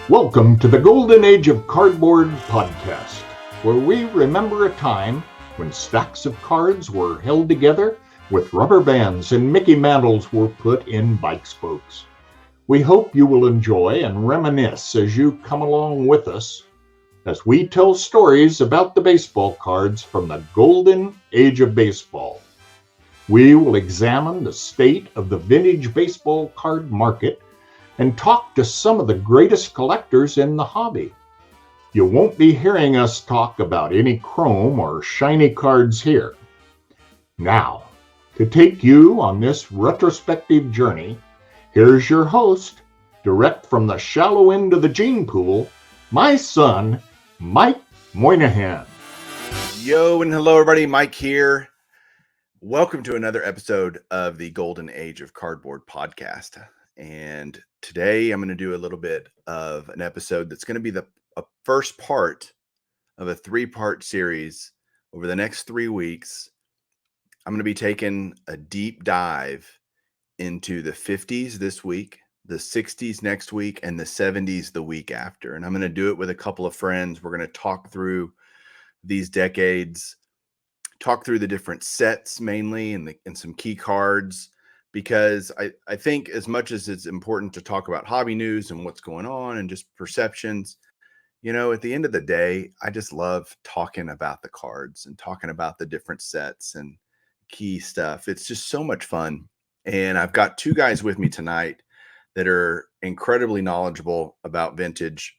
Welcome to the Golden Age of Cardboard podcast, where we remember a time when stacks of cards were held together with rubber bands and Mickey mantles were put in bike spokes. We hope you will enjoy and reminisce as you come along with us as we tell stories about the baseball cards from the Golden Age of Baseball. We will examine the state of the vintage baseball card market and talk to some of the greatest collectors in the hobby. You won't be hearing us talk about any chrome or shiny cards here. Now, to take you on this retrospective journey, here's your host, direct from the shallow end of the gene pool, my son, Mike Moynihan. Yo, and hello everybody, Mike here. Welcome to another episode of the Golden Age of Cardboard podcast. And today I'm going to do a little bit of an episode that's going to be a first part of a three-part series over the next 3 weeks. I'm going to be taking a deep dive into the 50s this week, the 60s next week, and the 70s the week after. And I'm going to do it with a couple of friends. We're going to talk through these decades, talk through the different sets mainly and some key cards. Because I think as much as it's important to talk about hobby news and what's going on and just perceptions, you know, at the end of the day, I just love talking about the cards and talking about the different sets and key stuff. It's just so much fun. And I've got two guys with me tonight that are incredibly knowledgeable about vintage.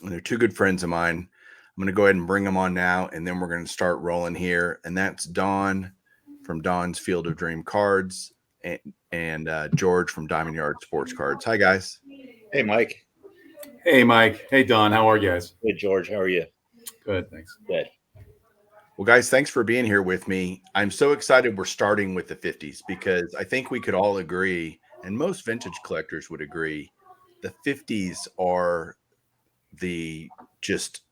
And they're two good friends of mine. I'm going to go ahead and bring them on now, and then we're going to start rolling here. And that's Don from Don's Field of Dream Cards, and George from Diamond Yard Sports Cards. Hi, guys. Hey, Mike. Hey, Mike. Hey, Don. How are you guys? Hey, George. How are you? Good, thanks. Good. Well, guys, thanks for being here with me. I'm so excited we're starting with the 50s because I think we could all agree, and most vintage collectors would agree, the 50s are the just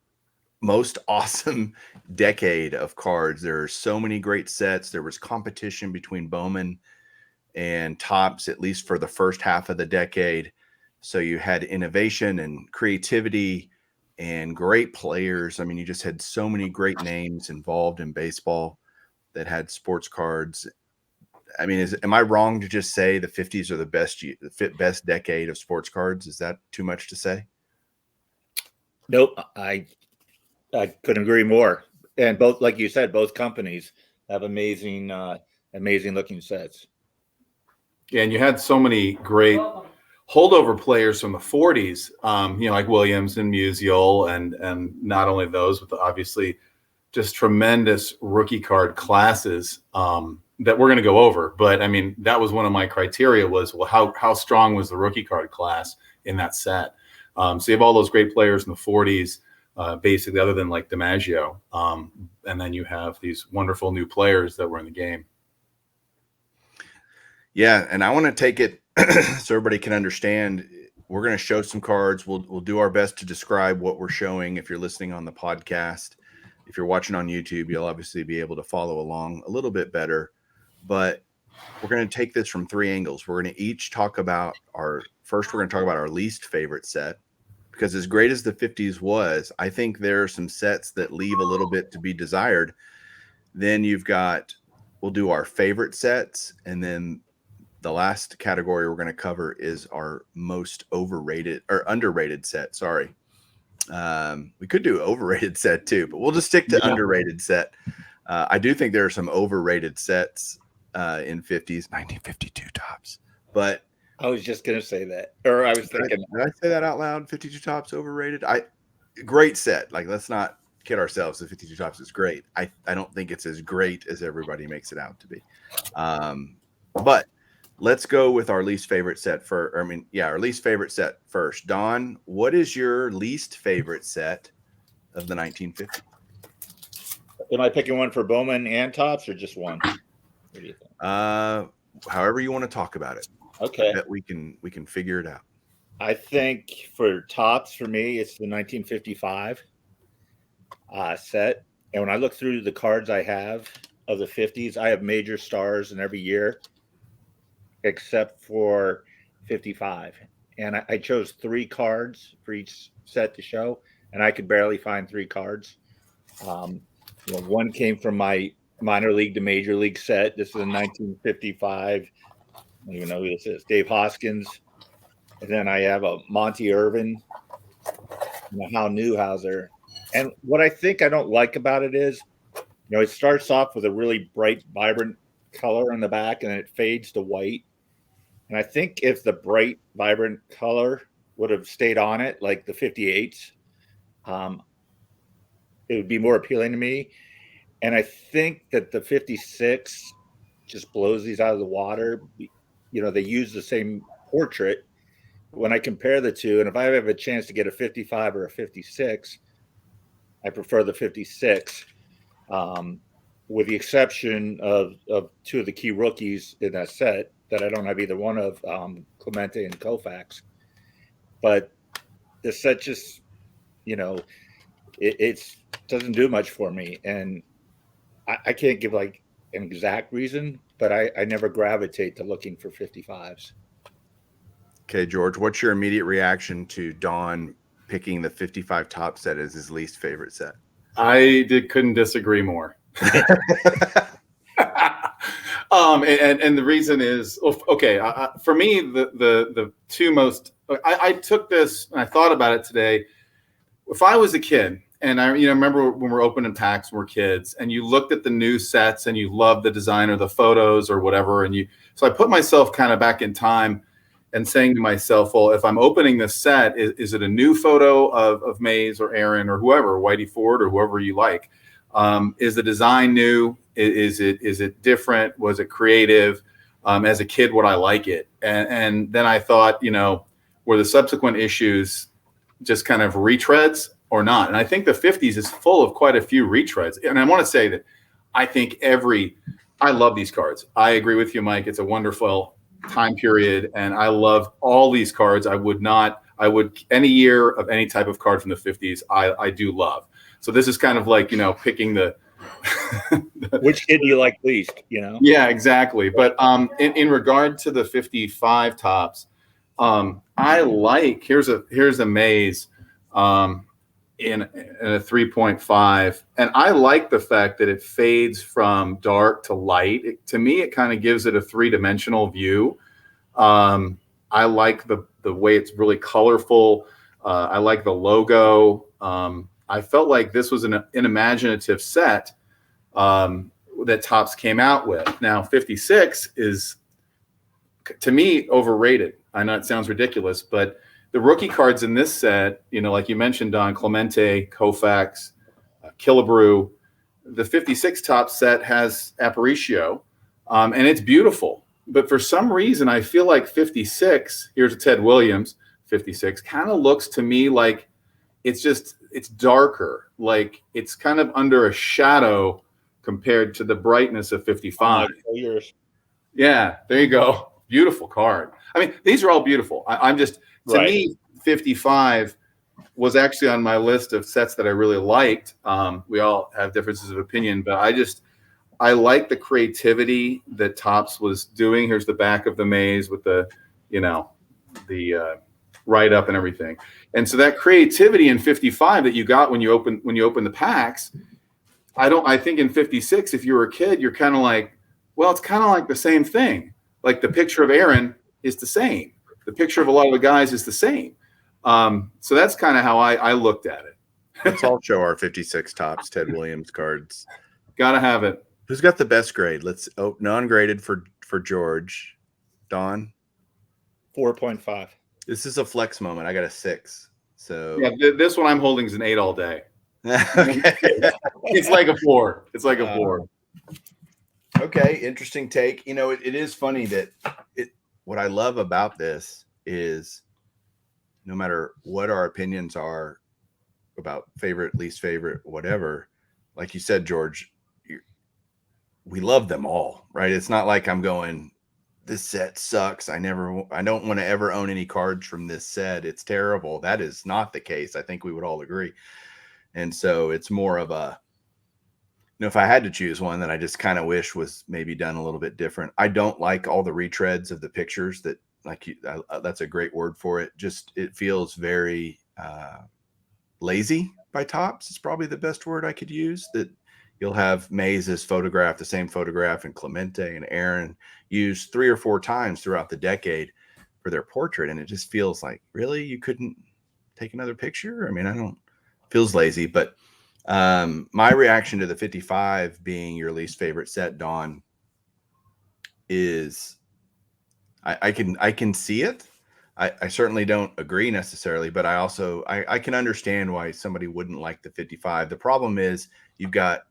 most awesome decade of cards. There are so many great sets. There was competition between Bowman and Topps, at least for the first half of the decade. So you had innovation and creativity and great players. I mean, you just had so many great names involved in baseball that had sports cards. I mean, am I wrong to just say the 50s are the best decade of sports cards? Is that too much to say? Nope. I couldn't agree more. And both, like you said, both companies have amazing looking sets. Yeah, and you had so many great holdover players from the 40s, like Williams and Musial, and not only those, but obviously just tremendous rookie card classes that we're going to go over. But I mean, that was one of my criteria was, well, how strong was the rookie card class in that set? So you have all those great players in the 40s. Basically, other than like DiMaggio. And then you have these wonderful new players that were in the game. Yeah, and I want to take it so everybody can understand. We're going to show some cards. We'll do our best to describe what we're showing if you're listening on the podcast. If you're watching on YouTube, you'll obviously be able to follow along a little bit better. But we're going to take this from three angles. We're going to each talk about we're going to talk about our least favorite set. Because as great as the 50s was, I think there are some sets that leave a little bit to be desired. Then we'll do our favorite sets. And then the last category we're going to cover is our most overrated or underrated set. Sorry. We could do overrated set too, but we'll just stick to underrated set. I do think there are some overrated sets in 50s, 1952 Topps. But I was just going to say that. Or I was thinking. Did I say that out loud? 52 Topps overrated? Great set. Like, let's not kid ourselves. The 52 Topps is great. I don't think it's as great as everybody makes it out to be. But let's go with our least favorite set our least favorite set first. Don, what is your least favorite set of the 1950s? Am I picking one for Bowman and Topps or just one? What do you think? However you want to talk about it. Okay. I bet we can figure it out. I think for Topps, for me, it's the 1955 set. And when I look through the cards I have of the 50s, I have major stars in every year except for 55. and I chose 3 cards for each set to show, and I could barely find 3 cards. One came from my minor league to major league set. This is a 1955. I don't even know who this is. Dave Hoskins. And then I have a Monty Irvin and a Hal Newhouser. And what I think I don't like about it is, it starts off with a really bright, vibrant color on the back, and then it fades to white. And I think if the bright, vibrant color would have stayed on it, like the 58s, it would be more appealing to me. And I think that the 56 just blows these out of the water. They use the same portrait. When I compare the two, and if I have a chance to get a 55 or a 56, I prefer the 56, with the exception of 2 of the key rookies in that set that I don't have either one of, Clemente and Koufax. But the set just, it doesn't do much for me. And I can't give like an exact reason, but I never gravitate to looking for 55s. Okay, George, what's your immediate reaction to Don picking the 55 top set as his least favorite set? Couldn't disagree more. And the reason is, okay, for me, the 2 most, I took this and I thought about it today. If I was a kid, and I remember when we're opening packs when we're kids, and you looked at the new sets and you loved the design or the photos or whatever, so I put myself kind of back in time and saying to myself, well, if I'm opening this set, is it a new photo of Mays or Aaron or whoever, Whitey Ford or whoever you like? Is the design new? Is it different? Was it creative? As a kid, would I like it? And then I thought, were the subsequent issues just kind of retreads or not? And I think the 50s is full of quite a few retreads. And I want to say that I think I love these cards. I agree with you, Mike. It's a wonderful time period, and I love all these cards. I would any year of any type of card from the 50s, I do love. So this is kind of like, picking the which kid do you like least, Yeah, exactly. But in regard to the 55 tops, I like, here's a Maze in a 3.5, and I like the fact that it fades from dark to light. To me, it kind of gives it a 3-dimensional view. I like the way it's really colorful. I like the logo. I felt like this was an imaginative set that Topps came out with. Now, 56 is, to me, overrated. I know it sounds ridiculous, but the rookie cards in this set, like you mentioned, Don, Clemente, Koufax, Killebrew, the 56 Topps set has Aparicio, and it's beautiful. But for some reason, I feel like 56, here's a Ted Williams, 56, kind of looks to me like it's darker. Like it's kind of under a shadow compared to the brightness of 55. Yeah, there you go. Beautiful card. I mean, these are all beautiful. To me, 55 was actually on my list of sets that I really liked. We all have differences of opinion, but I like the creativity that Topps was doing. Here's the back of the Maze with the write up and everything. And so that creativity in 55 that you got when you open the packs, I think in 56, if you were a kid, you're kind of like, well, it's kind of like the same thing. Like the picture of Aaron is the same. The picture of a lot of the guys is the same. So that's kind of how I looked at it. Let's all show our 56 Topps Ted Williams cards. Gotta have it. Who's got the best grade? Non-graded for George. Don? 4.5. This is a flex moment. I got a 6. So yeah, this one I'm holding is an 8 all day. Okay. It's like a 4. It's like a 4. Okay, interesting take. It is funny that what I love about this is no matter what our opinions are about favorite, least favorite, whatever, like you said, George, we love them all, right? It's not like I'm going, this set sucks. I don't want to ever own any cards from this set. It's terrible. That is not the case. I think we would all agree. And so it's more of a, if I had to choose one that I just kind of wish was maybe done a little bit different. I don't like all the retreads of the pictures that that's a great word for it. Just, it feels very lazy by Topps. It's probably the best word I could use. That you'll have Mays's photograph, the same photograph, and Clemente and Aaron used 3 or 4 times throughout the decade for their portrait. And it just feels like, really, you couldn't take another picture? I mean, feels lazy. But my reaction to the 55 being your least favorite set, Don, is I can see it. I certainly don't agree necessarily, but I can understand why somebody wouldn't like the 55. The problem is you've got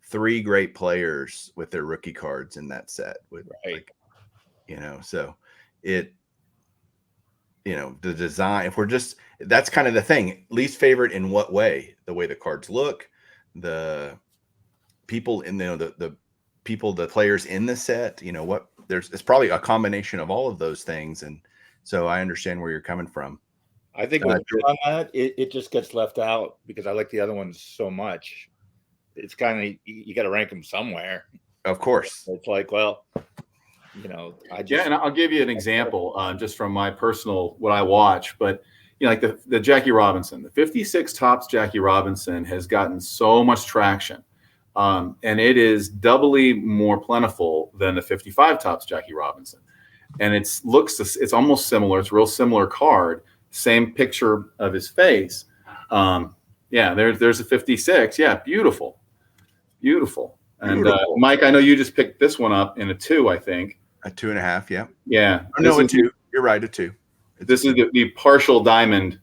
3 great players with their rookie cards in that set with, Right. So the design, that's kind of the thing. Least favorite in what way? The way the cards look, the people in the players in the set, it's probably a combination of all of those things. And so I understand where you're coming from. I think with on that, it just gets left out because I like the other ones so much. It's kind of, you got to rank them somewhere. Of course. It's like, well, and I'll give you an example just from my personal, what I watch, but like the Jackie Robinson, the 56 Topps Jackie Robinson has gotten so much traction. And it is doubly more plentiful than the 55 Topps Jackie Robinson. And it's almost similar. It's a real similar card, same picture of his face. There's a 56. Yeah, beautiful. And Mike, I know you just picked this one up in a 2, I think. A 2.5, yeah. Yeah. No, a 2. You're right, a 2. This is the partial diamond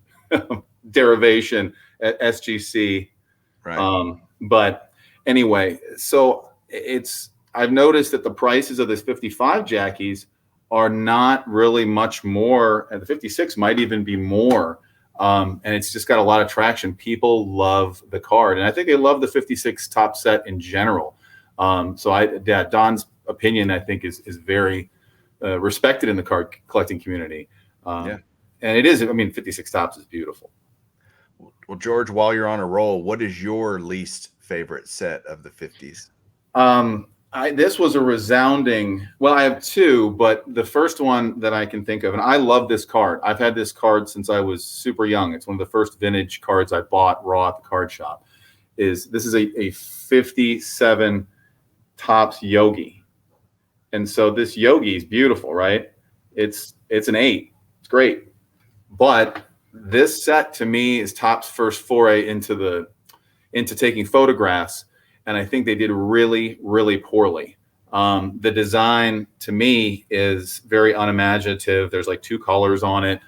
derivation at SGC. Right. But anyway, so I've noticed that the prices of this 55 Jackies are not really much more, and the 56 might even be more. And it's just got a lot of traction. People love the card, and I think they love the 56 top set in general. Don's opinion, I think, is very respected in the card collecting community. And it is. 56 Topps is beautiful. Well, George, while you're on a roll, what is your least favorite set of the 50s? This was a resounding, well, I have 2, but the first one that I can think of, and I love this card. I've had this card since I was super young. It's one of the first vintage cards I bought raw at the card shop. This is a 57 Topps Yogi. And so this Yogi is beautiful, right? It's an 8. It's great. But this set to me is Topps' first foray into taking photographs. And I think they did really, really poorly. The design to me is very unimaginative. There's like 2 colors on it.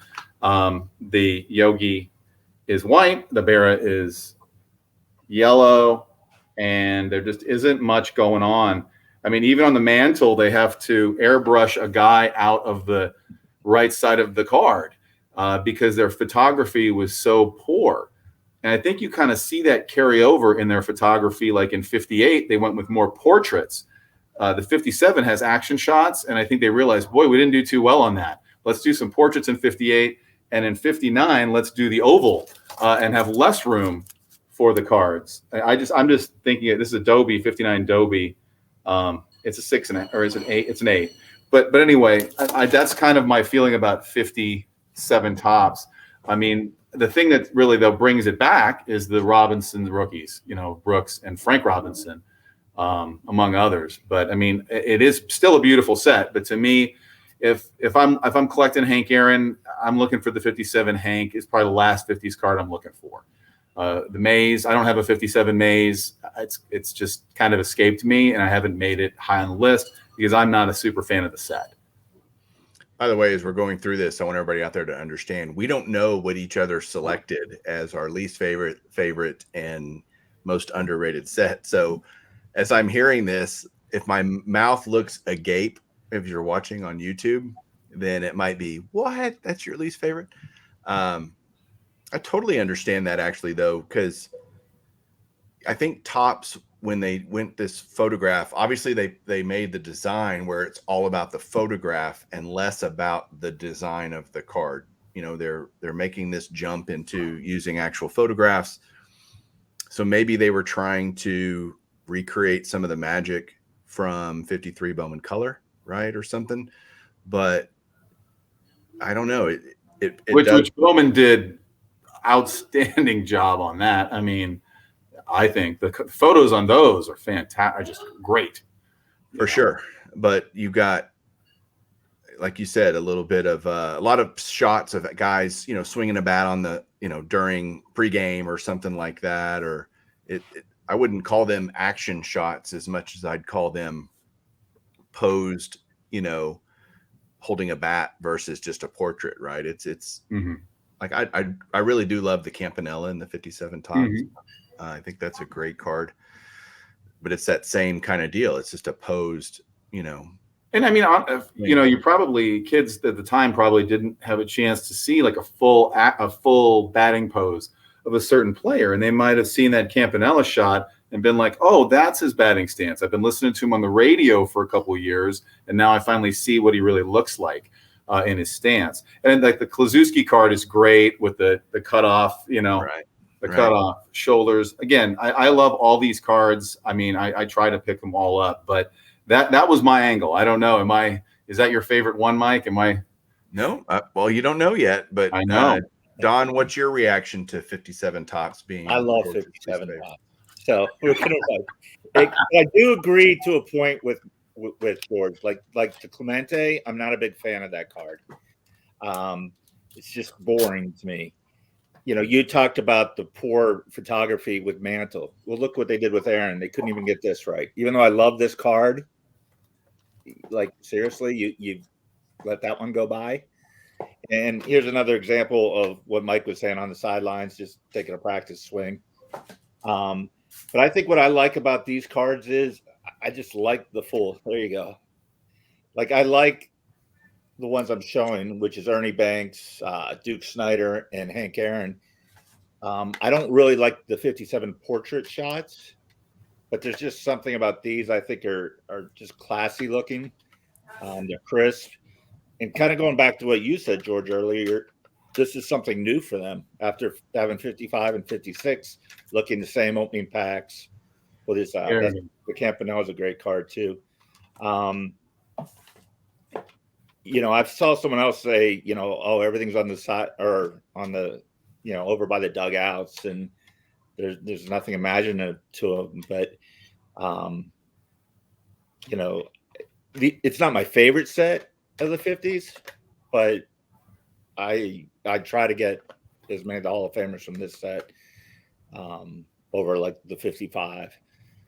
The Yogi is white. The Barra is yellow. And there just isn't much going on. Even on the mantle, they have to airbrush a guy out of the right side of the card because their photography was so poor. And I think you kind of see that carry over in their photography. Like in 58, they went with more portraits. The 57 has action shots. And I think they realized, boy, we didn't do too well on that. Let's do some portraits in 58. And in 59, let's do the oval and have less room for the cards. I'm just thinking, this is a Dobie, 59 Dobie. It's a 6 or it's an 8. It's an 8. But anyway, that's kind of my feeling about 57 Topps. The thing that really, though, brings it back is the Robinson rookies, Brooks and Frank Robinson, among others. But it is still a beautiful set. But to me, if I'm collecting Hank Aaron, I'm looking for the 57 Hank. It's probably the last 50s card I'm looking for. The Mays, I don't have a 57 Mays. It's just kind of escaped me, and I haven't made it high on the list because I'm not a super fan of the set. By the way, as we're going through this, I want everybody out there to understand we don't know what each other selected as our least favorite, and most underrated set. So as I'm hearing this, if my mouth looks agape, if you're watching on YouTube, then it might be, what? That's your least favorite? I totally understand that, actually, though, because I think Topps, when they went this photograph, obviously they made the design where it's all about the photograph and less about the design of the card. They're making this jump into using actual photographs. So maybe they were trying to recreate some of the magic from 53 Bowman color, right? Or something. But I don't know. It which Bowman did outstanding job on that. I mean, I think the photos on those are fantastic, are just great. For sure. But you got, like you said, a little bit of a lot of shots of guys, swinging a bat on the, during pregame or something like that. Or I wouldn't call them action shots as much as I'd call them posed, holding a bat versus just a portrait, right? It's like I really do love the Campanella and the 57 Topps. I think that's a great card, but it's that same kind of deal. It's just a posed, And I mean, you probably, kids at the time probably didn't have a chance to see like a full batting pose of a certain player, and they might have seen that Campanella shot and been like, "Oh, that's his batting stance. I've been listening to him on the radio for a couple of years, and now I finally see what he really looks like in his stance." And like the Klaczewski card is great with the cutoff, right. The cutoff shoulders. Again, I love all these cards. I mean, I try to pick them all up, but that was my angle. I don't know. Is that your favorite one, Mike? No. Well, you don't know yet, but I know. Don, what's your reaction to 57 Topps being? I love 57 Topps. So we're gonna I do agree to a point with George. Like the Clemente, I'm not a big fan of that card. It's just boring to me. You talked about the poor photography with Mantle. Well, look what they did with Aaron. They couldn't even get this right. Even though I love this card, like seriously, you let that one go by. And here's another example of what Mike was saying on the sidelines, just taking a practice swing. But I think what I like about these cards is I just like the full. There you go. Like I like the ones I'm showing, which is Ernie Banks, Duke Snyder, and Hank Aaron. I don't really like the 57 portrait shots, but there's just something about these I think are just classy looking. They're crisp. And kind of going back to what you said, George, earlier, this is something new for them after having 55 and 56, looking the same opening packs. What is that? The Campanella is a great card too. I saw someone else say, oh, everything's on the side or on the, over by the dugouts, and there's nothing imaginative to them. But, it's not my favorite set of the 50s, but I try to get as many of the Hall of Famers from this set over like the 55.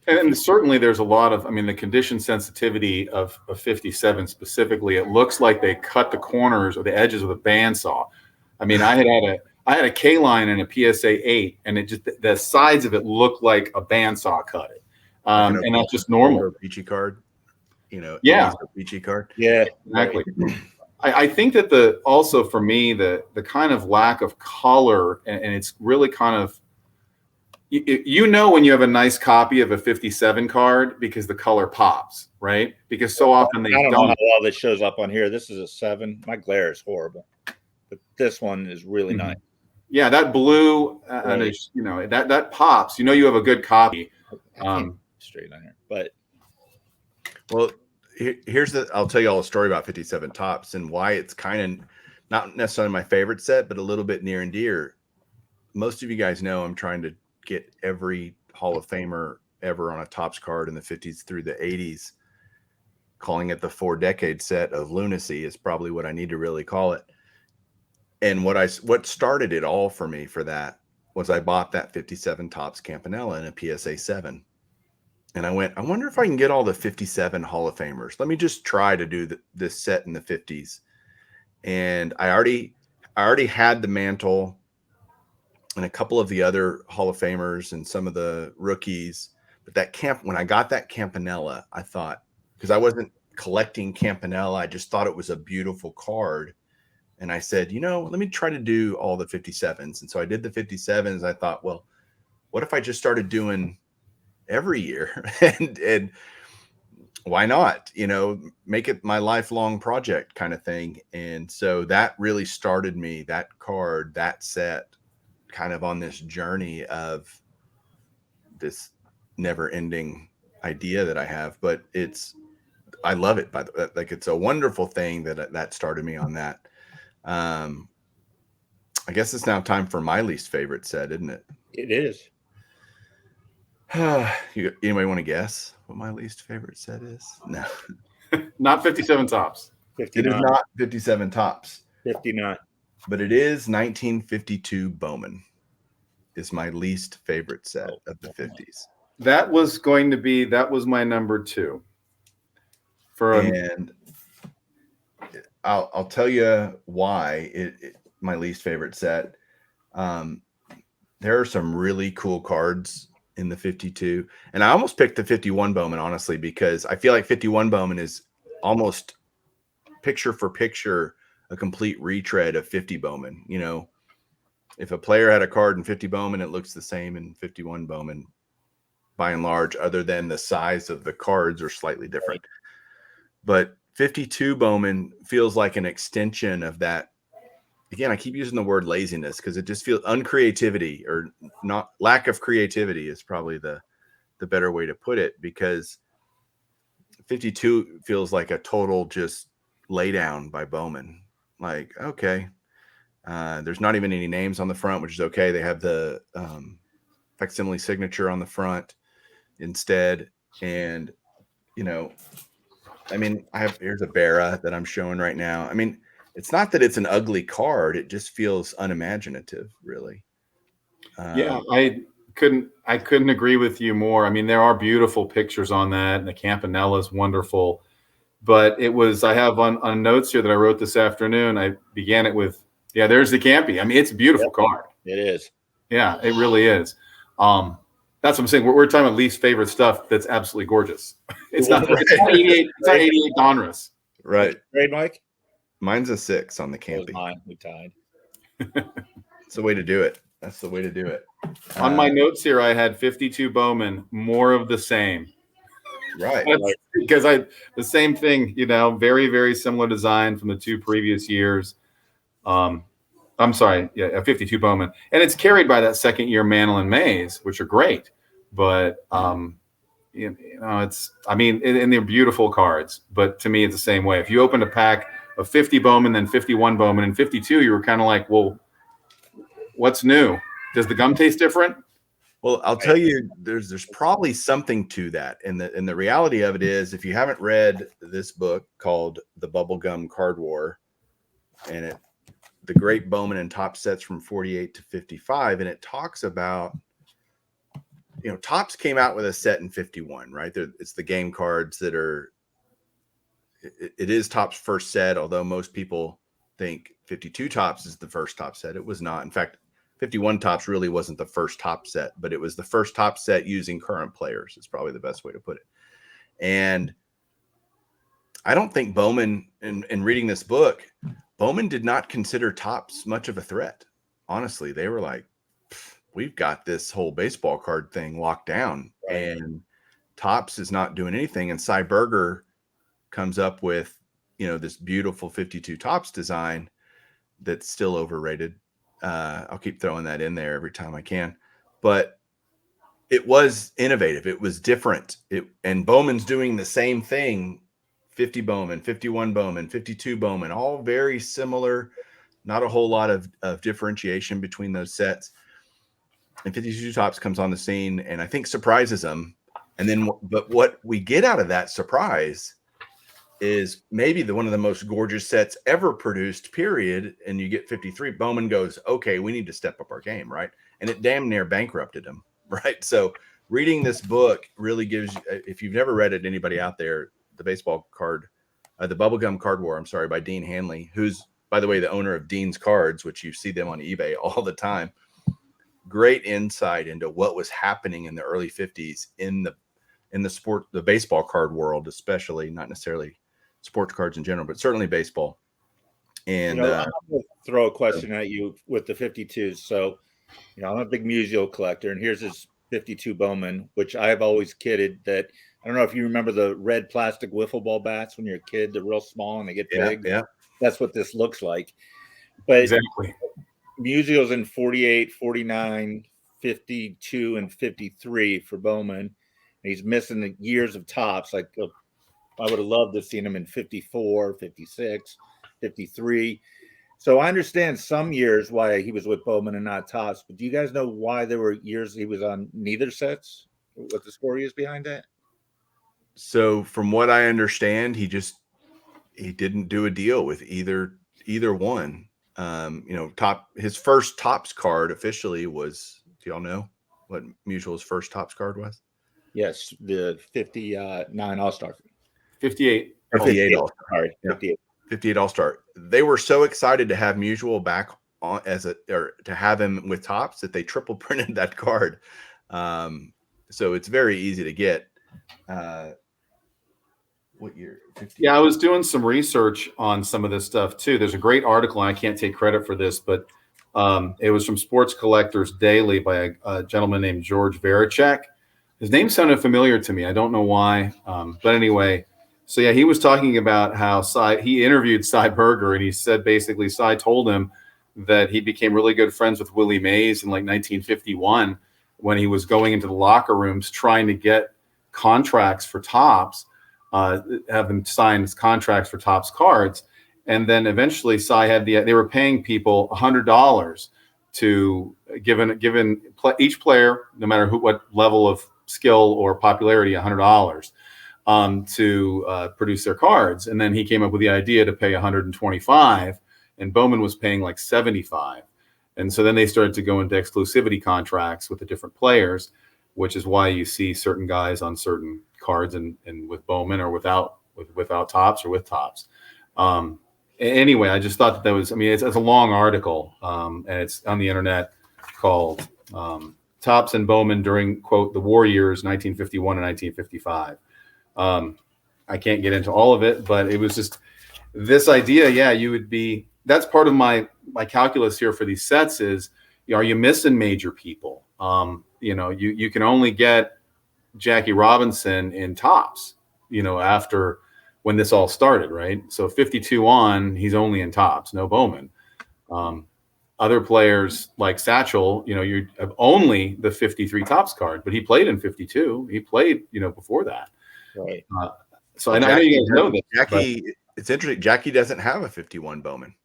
And certainly there's a lot of, the condition sensitivity of 57 specifically, it looks like they cut the corners or the edges with a bandsaw. I had a K-line and a PSA 8, and it just, the sides of it looked like a bandsaw cut it. And that's just normal. Peachy card, yeah. Peachy card. Yeah, exactly. I think that also for me, the kind of lack of color, and it's really kind of, when you have a nice copy of a 57 card because the color pops, right? Because so often they don't. know how well this shows up on here. This is a 7. My glare is horrible, but this one is really nice. Yeah, that blue, and it's, that pops. You have a good copy. Straight on here, but well, I'll tell you all a story about 57 Topps and why it's kind of not necessarily my favorite set, but a little bit near and dear. Most of you guys know I'm trying to get every Hall of Famer ever on a Topps card in the 50s through the 80s. Calling it the 4-decade set of lunacy is probably what I need to really call it. And what started it all for me for that was I bought that 57 Topps Campanella in a PSA 7. And I wonder if I can get all the 57 Hall of Famers. Let me just try to do this set in the 50s. And I already had the Mantle and a couple of the other Hall of Famers and some of the rookies. But when I got that Campanella, I thought, because I wasn't collecting Campanella, I just thought it was a beautiful card. And I said, let me try to do all the 57s. And so I did the 57s. I thought, well, what if I just started doing every year? and why not, make it my lifelong project kind of thing. And so that really started me, that card, that set, kind of on this journey of this never ending idea that I have. But I love it. Like, it's a wonderful thing that started me on that. I guess it's now time for my least favorite set, isn't it? It is. Anybody want to guess what my least favorite set is? No. Not 57 tops. 59. It is not 57 tops. 59. But it is 1952 Bowman. Is my least favorite set of the 50s. That was my number 2. And I'll tell you why my least favorite set. There are some really cool cards in the 52, and I almost picked the 51 Bowman, honestly, because I feel like 51 Bowman is almost picture for picture a complete retread of 50 Bowman. You know, if a player had a card in 50 Bowman, it looks the same in 51 Bowman by and large, other than the size of the cards are slightly different. But 52 Bowman feels like an extension of that. Again, I keep using the word laziness because it just feels uncreativity, or not lack of creativity is probably the better way to put it, because 52 feels like a total just lay down by Bowman. Like, okay, there's not even any names on the front, which is okay. They have the facsimile signature on the front instead. And, you know, I mean, here's a Barra that I'm showing right now. I mean, it's not that it's an ugly card. It just feels unimaginative, really. Yeah, I couldn't agree with you more. I mean, there are beautiful pictures on that, and the Campanella is wonderful. But I have on notes here that I wrote this afternoon, I began it with, yeah, there's the Campy. I mean, it's a beautiful card. It is. Yeah, it really is. That's what I'm saying. We're talking about least favorite stuff that's absolutely gorgeous. It's not 88. It's not 88 Donruss. Right. Right, Mike? Mine's a 6 on the That was Campy. mine. We tied. It's the way to do it. That's the way to do it. On my notes here, I had 52 Bowman, more of the same. Right. Because the same thing, you know, very, very similar design from the 2 previous years. I'm sorry, yeah, 52 Bowman. And it's carried by that second year Mantle and Mays, which are great. But, you know, and they're beautiful cards. But to me, it's the same way. If you opened a pack of 50 Bowman, then 51 Bowman, and 52, you were kind of like, well, what's new? Does the gum taste different? Well, I'll tell you, there's probably something to that. And the reality of it is, if you haven't read this book called The Bubblegum Card War, and the great Bowman and top sets from 48 to 55, and it talks about, you know, Topps came out with a set in 51, right? It's the game cards that are, it is Topps' first set, although most people think 52 Topps is the first Topps set. It was not. In fact, 51 Topps really wasn't the first Topps set, but it was the first Topps set using current players. It's probably the best way to put it. And I don't think Bowman, in reading this book, Bowman did not consider Topps much of a threat. Honestly, they were like, we've got this whole baseball card thing locked down, and Topps is not doing anything. And Cy Berger comes up with, you know, this beautiful 52 Topps design that's still overrated. I'll keep throwing that in there every time I can, but it was innovative. It was different. And Bowman's doing the same thing. 50 Bowman, 51 Bowman, 52 Bowman, all very similar. Not a whole lot of differentiation between those sets. And 52 Topps comes on the scene and I think surprises them. And then, but what we get out of that surprise is maybe one of the most gorgeous sets ever produced, period. And you get 53. Bowman goes, okay, we need to step up our game, right? And it damn near bankrupted him, right? So reading this book really gives you, if you've never read it, anybody out there, the baseball card, the Bubblegum Card War, I'm sorry, by Dean Hanley, who's, by the way, the owner of Dean's Cards, which you see them on eBay all the time. Great insight into what was happening in the early 50s in the sport, the baseball card world, especially, not necessarily sports cards in general, but certainly baseball. And I'm going to throw a question at you with the 52s. So, you know, I'm a big Musial collector, and here's this 52 Bowman, which I've always kidded that, I don't know if you remember the red plastic wiffle ball bats when you're a kid. They're real small and they get big. Yeah. That's what this looks like. But exactly. Musial's in 48, 49, 52, and 53 for Bowman. And he's missing the years of Topps. Like, I would have loved to have seen him in 54, 56, 53. So I understand some years why he was with Bowman and not Topps, but do you guys know why there were years he was on neither sets? What the story is behind that? So from what I understand, he didn't do a deal with either one. His first Topps card officially was, do y'all know what Mutual's first Topps card was? Yes, the 59 All-Star. 58. 58 All-Star. Sorry, Yeah. 58. 58 All-Star. They were so excited to have Mutual back on to have him with Topps that they triple printed that card. So it's very easy to get. What year? 58? Yeah, I was doing some research on some of this stuff too. There's a great article, and I can't take credit for this, but it was from Sports Collectors Daily by a gentleman named George Veracek. His name sounded familiar to me. I don't know why. But anyway, so yeah, he was talking about how he interviewed Cy Berger, and he said basically Cy told him that he became really good friends with Willie Mays in like 1951 when he was going into the locker rooms trying to get contracts for Topps, have them sign his contracts for Topps cards. And then eventually Cy they were paying people $100 to given each player, no matter what level of skill or popularity, $100 to produce their cards. And then he came up with the idea to pay $125, and Bowman was paying like $75. And so then they started to go into exclusivity contracts with the different players, which is why you see certain guys on certain cards and with Bowman or without Topps or with Topps. Anyway, I just thought that was, it's a long article, and it's on the internet, called Topps and Bowman during, quote, the war years, 1951 and 1955. I can't get into all of it, but it was just this idea. Yeah, that's part of my calculus here for these sets is, are you missing major people? You can only get Jackie Robinson in Topps, after when this all started, right? So 52 on, he's only in Topps, no Bowman. Other players like Satchel, you have only the 53 Topps card, but he played in 52. He played, before that. Right. So I know you guys know this. Jackie, it's interesting. Jackie doesn't have a 51 Bowman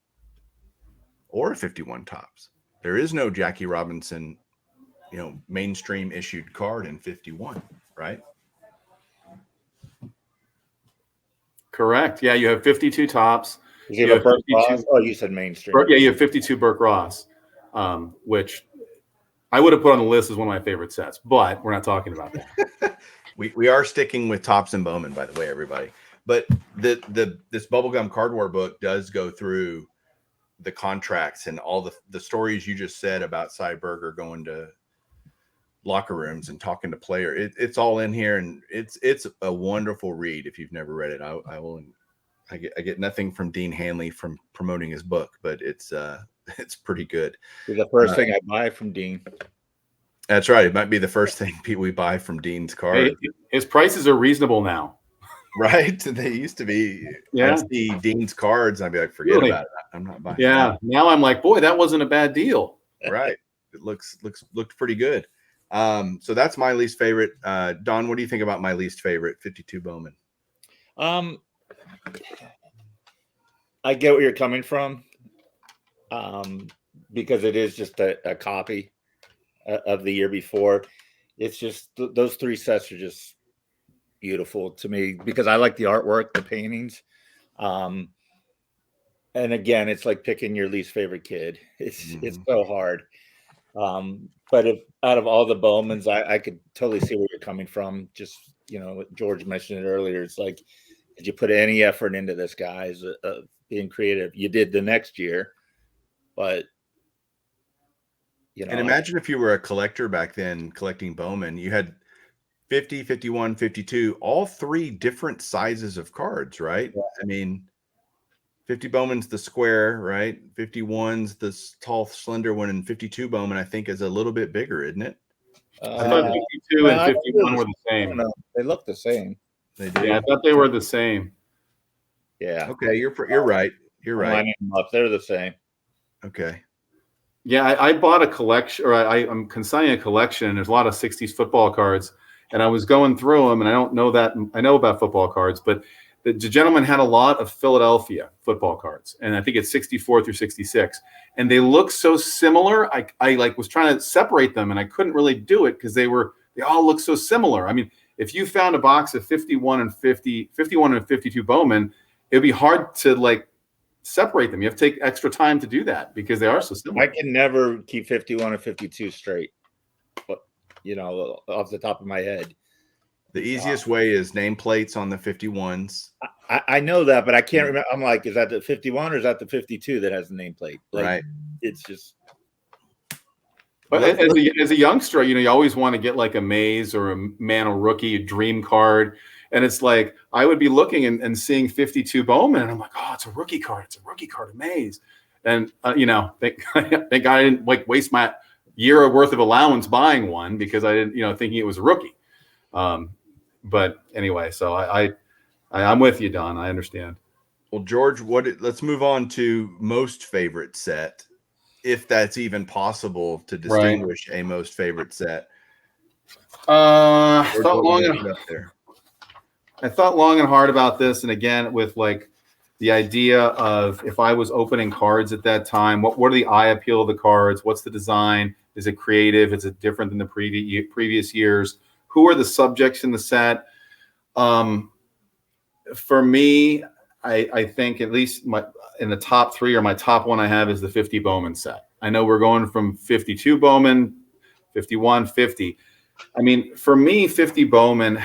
or a 51 Topps. There is no Jackie Robinson, mainstream issued card in 51, right? Correct. Yeah, you have 52 Topps. You have Burke Ross? Oh, you said mainstream. Yeah, you have 52 Burke Ross, which I would have put on the list as one of my favorite sets, but we're not talking about that. We are sticking with Topps and Bowman, by the way, everybody. But this Bubblegum Card War book does go through the contracts and all the stories you just said about Cy Berger going to locker rooms and talking to players. It's all in here, and it's a wonderful read. If you've never read it, I get nothing from Dean Hanley from promoting his book, but it's pretty good. It's the first thing I buy from Dean. That's right. It might be the first thing we buy from Dean's card. Hey, his prices are reasonable now. Right? They used to be. Yeah. I'd see Dean's cards and I'd be like, forget about it. I'm not buying Yeah. that. Now I'm like, boy, that wasn't a bad deal. Right. It looked pretty good. So that's my least favorite. Don, what do you think about my least favorite, 52 Bowman? I get where you're coming from. Because it is just a copy of the year before. It's just those three sets are just beautiful to me because I like the artwork, the paintings. And again, it's like picking your least favorite kid. It's so hard. But if out of all the Bowmans, I could totally see where you're coming from. Just, George mentioned it earlier. It's like, did you put any effort into this, guys? Being creative. You did the next year, but and imagine if you were a collector back then collecting Bowman, you had 50, 51, 52, all three different sizes of cards, right? Yeah. 50 Bowman's the square, right? 51's the tall, slender one, and 52 Bowman, I think, is a little bit bigger, isn't it? I thought 52 and 51 were the same. They look the same. They do. Yeah, I thought they were the same. Yeah. Okay, you're right. You're right. Lining them up. They're the same. Okay. Yeah, I bought a collection, or I'm consigning a collection. There's a lot of 60s football cards, and I was going through them, and I know about football cards, but the gentleman had a lot of Philadelphia football cards, and I think it's 64 through 66, and they look so similar. I like was trying to separate them, and I couldn't really do it because they all look so similar. I mean, if you found a box of 51 and 52 Bowman, it'd be hard to like separate them. You have to take extra time to do that because they are so similar. I can never keep 51 and 52 straight, but off the top of my head. The easiest way is nameplates on the 51s. I know that, but I can't remember. I'm like, is that the 51 or is that the 52 that has the nameplate? Like, right. It's just. But as a youngster, you always want to get like a Maze or a Man or Rookie, a dream card. And it's like, I would be looking and seeing 52 Bowman, and I'm like, oh, it's a rookie card. It's a rookie card of Maze. And, thank God I didn't like waste my year worth of allowance buying one because I didn't, thinking it was a rookie. But anyway, so I'm with you, Don. I understand. Well, George, let's move on to most favorite set, if that's even possible to distinguish a most favorite set. I thought long and hard about this, and again, with like the idea of if I was opening cards at that time, what are the eye appeal of the cards? What's the design? Is it creative? Is it different than the previous years? Who are the subjects in the set? For me, I think at least in the top three, or my top one I have is the 50 Bowman set. I know we're going from 52 Bowman, 51, 50. I mean, for me, 50 Bowman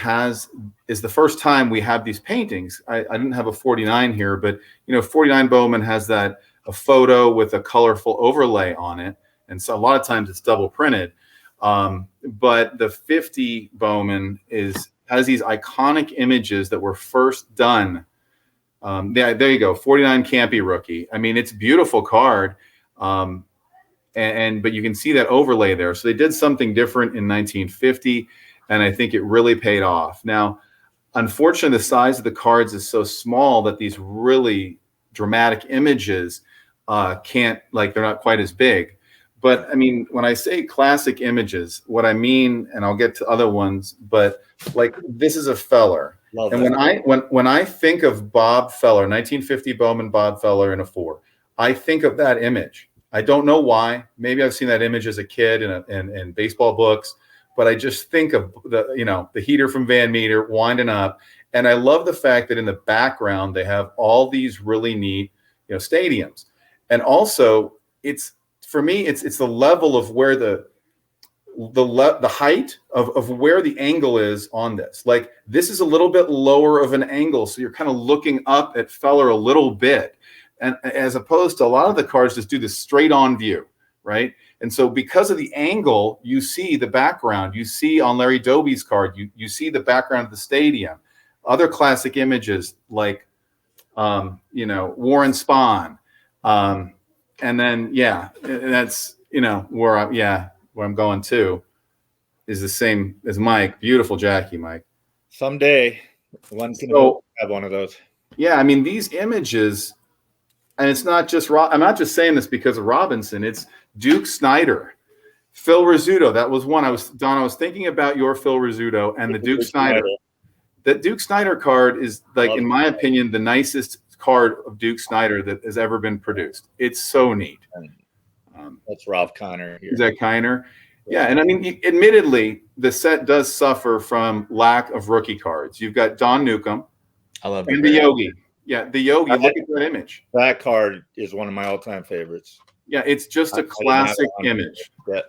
is the first time we have these paintings. I didn't have a 49 here, but 49 Bowman has a photo with a colorful overlay on it, and so a lot of times it's double printed. But the 50 Bowman has these iconic images that were first done. There you go, 49 Campy rookie. I mean, it's a beautiful card. But you can see that overlay there. So they did something different in 1950, and I think it really paid off. Now, unfortunately, the size of the cards is so small that these really dramatic images they're not quite as big. But I mean, when I say classic images, what I mean, and I'll get to other ones, but like this is a Feller. Love and that. when I think of Bob Feller, 1950 Bowman Bob Feller in a 4, I think of that image. I don't know why. Maybe I've seen that image as a kid in baseball books, but I just think of the heater from Van Meter winding up. And I love the fact that in the background, they have all these really neat, stadiums. And also for me, it's the level of where the height of where the angle is on this. Like this is a little bit lower of an angle. So you're kind of looking up at Feller a little bit. And as opposed to a lot of the cards just do this straight on view, right? And so because of the angle, you see the background. You see on Larry Doby's card, you see the background of the stadium. Other classic images like, Warren Spahn. And then, that's, where I'm going to is the same as Mike. Beautiful Jackie, Mike. Someday one can have one of those. Yeah, I mean, these images. And it's not just I'm not just saying this because of Robinson. It's Duke Snider, Phil Rizzuto. That was one I was thinking about your Phil Rizzuto and the Duke Snider. That Duke Snider card is in my opinion, the nicest card of Duke Snider that has ever been produced. It's so neat. That's Ralph Kiner here. Is that Kiner? Yeah, and I mean, admittedly, the set does suffer from lack of rookie cards. You've got Don Newcomb. I love and the Yogi. Yeah, the Yogi. Look at that image. That card is one of my all-time favorites. Yeah, it's just a classic image. Yeah.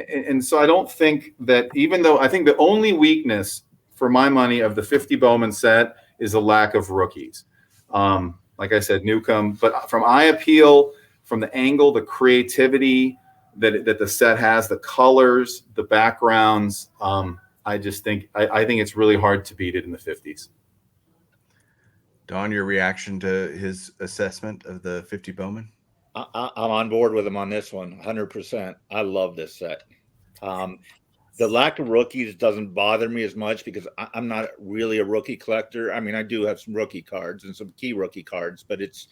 And so I don't think that, even though I think the only weakness for my money of the 50 Bowman set is a lack of rookies. Like I said, Newcomb, but from eye appeal, from the angle, the creativity that the set has, the colors, the backgrounds, I just think I think it's really hard to beat it in the 50s. Don, your reaction to his assessment of the 50 Bowman? I'm on board with him on this one, 100%. I love this set. The lack of rookies doesn't bother me as much because I'm not really a rookie collector. I mean, I do have some rookie cards and some key rookie cards, but it's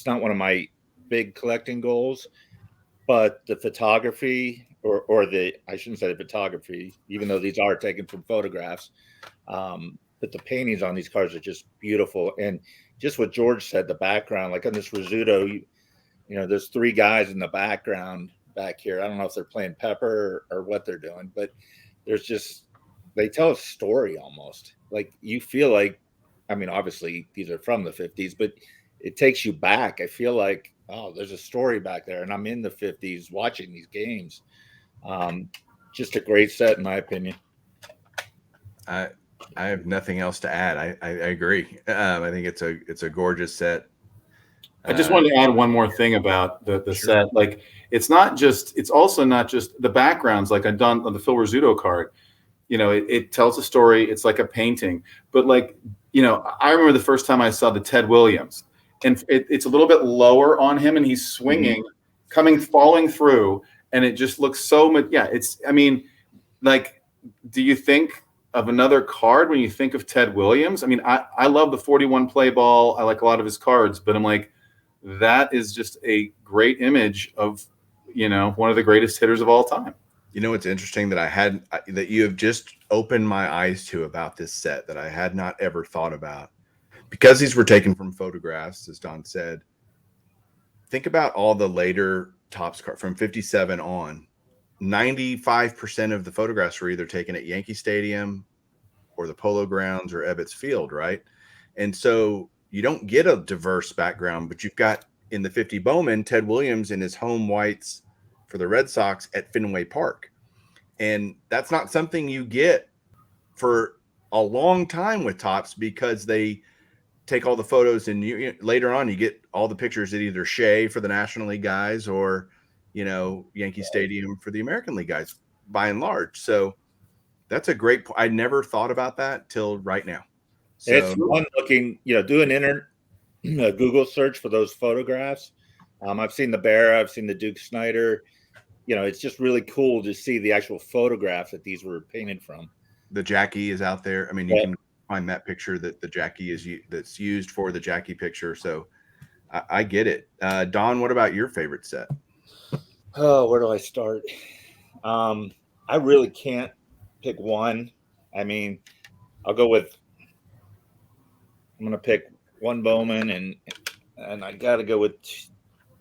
not one of my big collecting goals. But the photography, I shouldn't say the photography, even though these are taken from photographs, but the paintings on these cards are just beautiful. And just what George said, the background, like on this Rizzuto, you know, there's 3 guys in the background back here. I don't know if they're playing Pepper or what they're doing, but there's just, they tell a story almost. Like you feel like, I mean, obviously these are from the 50s, but it takes you back. I feel like, oh, there's a story back there, and I'm in the 50s watching these games. Just a great set, in my opinion. I have nothing else to add. I agree. I think it's a gorgeous set. I just wanted to add one more thing about the Sure. set. Like, it's also not just the backgrounds, like I've done on the Phil Rizzuto card. You know, it tells a story. It's like a painting. But like, you know, I remember the first time I saw the Ted Williams, and it's a little bit lower on him, and he's swinging, falling through, and it just looks so much. Yeah, I mean, like, do you think of another card when you think of Ted Williams? I mean, I love the 41 play ball. I like a lot of his cards, but I'm like, that is just a great image of, you know, one of the greatest hitters of all time. You know, it's interesting that that you have just opened my eyes to about this set that I had not ever thought about, because these were taken from photographs, as Don said. Think about all the later Topps card from 57 on. 95% of the photographs were either taken at Yankee Stadium or the Polo Grounds or Ebbets Field, right? And so you don't get a diverse background, but you've got in the 50 Bowman, Ted Williams in his home whites for the Red Sox at Fenway Park. And that's not something you get for a long time with Topps, because they take all the photos, and later on you get all the pictures at either Shea for the National League guys or, you know, Yankee Stadium for the American League guys, by and large. So that's a great point. I never thought about that till right now. So, It's fun looking, you know, do a Google search for those photographs. I've seen the Barra, I've seen the Duke Snyder. You know, it's just really cool to see the actual photograph that these were painted from. the Jackie is out there. I mean, you can find that picture that the Jackie that's used for the Jackie picture. So I get it. Don, what about your favorite set? Oh, where do I start? I really can't pick one. I mean, I'm going to pick one Bowman, and I got to go with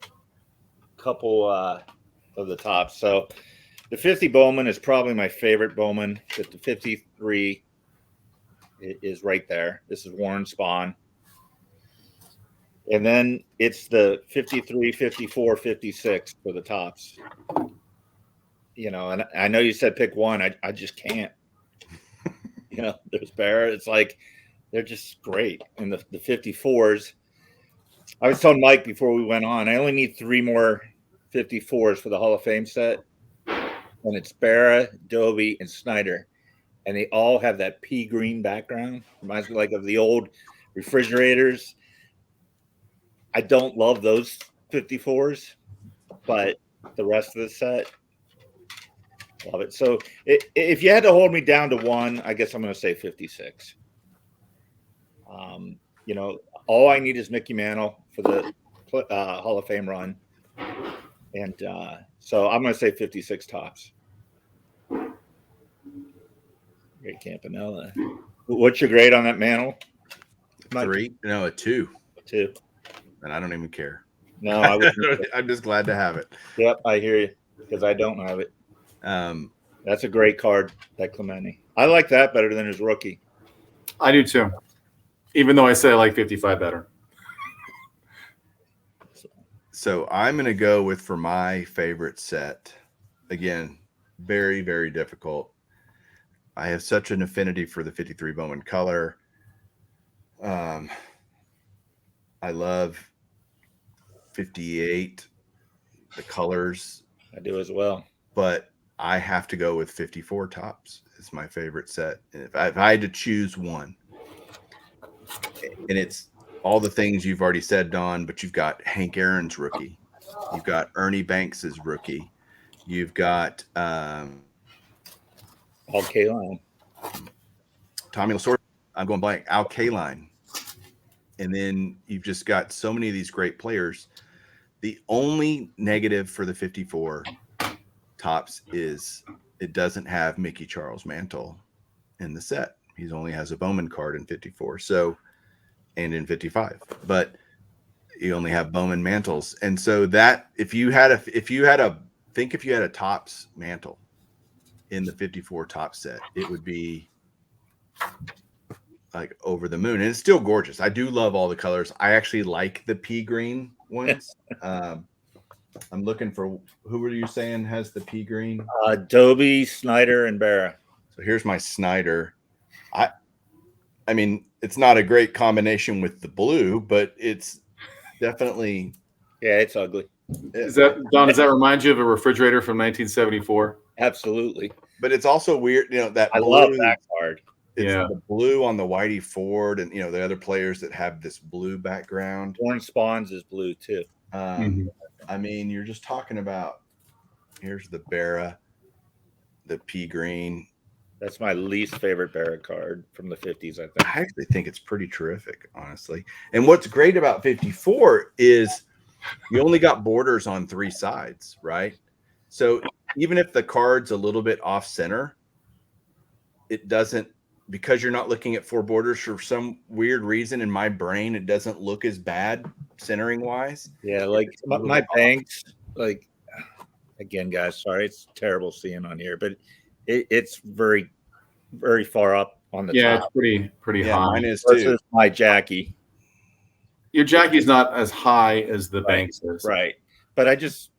a couple of the tops. So the 50 Bowman is probably my favorite Bowman, but the 53 is right there. This is Warren Spahn. And then it's the 53, 54, 56 for the tops. You know, and I know you said pick one. I just can't. You know, there's Barra. It's like they're just great. And the 54s, I was telling Mike before we went on, I only need 3 more 54s for the Hall of Fame set. And it's Barra, Doby, and Snyder. And they all have that pea green background. Reminds me like of the old refrigerators. I don't love those 54s, but the rest of the set, love it. So if you had to hold me down to one, I guess I'm going to say 56. You know, all I need is Mickey Mantle for the Hall of Fame run. And so I'm going to say 56 tops. Great Campanella. What's your grade on that Mantle? 3? No, a 2. 2. And I don't even care. No, I would. I'm just glad to have it. Yep, I hear you, because I don't have it. That's a great card, that Clemente. I like that better than his rookie. I do too, even though I say I like 55 better. So I'm going to go with, for my favorite set, again, very, very difficult. I have such an affinity for the 53 Bowman color. I love 58, the colors. I do as well. But I have to go with 54 tops. It's my favorite set. And if I had to choose one, and it's all the things you've already said, Don, but you've got Hank Aaron's rookie. You've got Ernie Banks's rookie. You've got Al Kaline. Tommy Lasorda. I'm going blank. Al Kaline. And then you've just got so many of these great players. The only negative for the 54 tops is it doesn't have Mickey Charles Mantle in the set. He only has a Bowman card in 54, so, and in 55, but you only have Bowman mantles. And so that if you had a Topps mantle in the 54 top set, it would be like over the moon. And it's still gorgeous. I do love all the colors. I actually like the pea green ones. I'm looking for, who were you saying has the pea green? Dobie, Snyder, and Barra. So here's my Snyder. I mean, it's not a great combination with the blue, but it's definitely. Yeah, it's ugly. Does that remind you of a refrigerator from 1974? Absolutely. But it's also weird, that I blue, love that card. It's the blue on the Whitey Ford and, the other players that have this blue background. Warren Spahns is blue too. I mean, you're just talking about, here's the Barra, the pea green. That's my least favorite Barra card from the 50s, I think. I actually think it's pretty terrific, honestly. And what's great about 54 is you only got borders on 3 sides, right? So even if the card's a little bit off center, it doesn't, because you're not looking at 4 borders for some weird reason in my brain, it doesn't look as bad centering wise. Yeah, like my banks, like, again, guys, sorry, it's terrible seeing on here, but it's very, very far up on the top. Yeah, it's pretty high. Mine is versus too. My Jackie. Your Jackie's not as high as the Banks is. Right. But I just,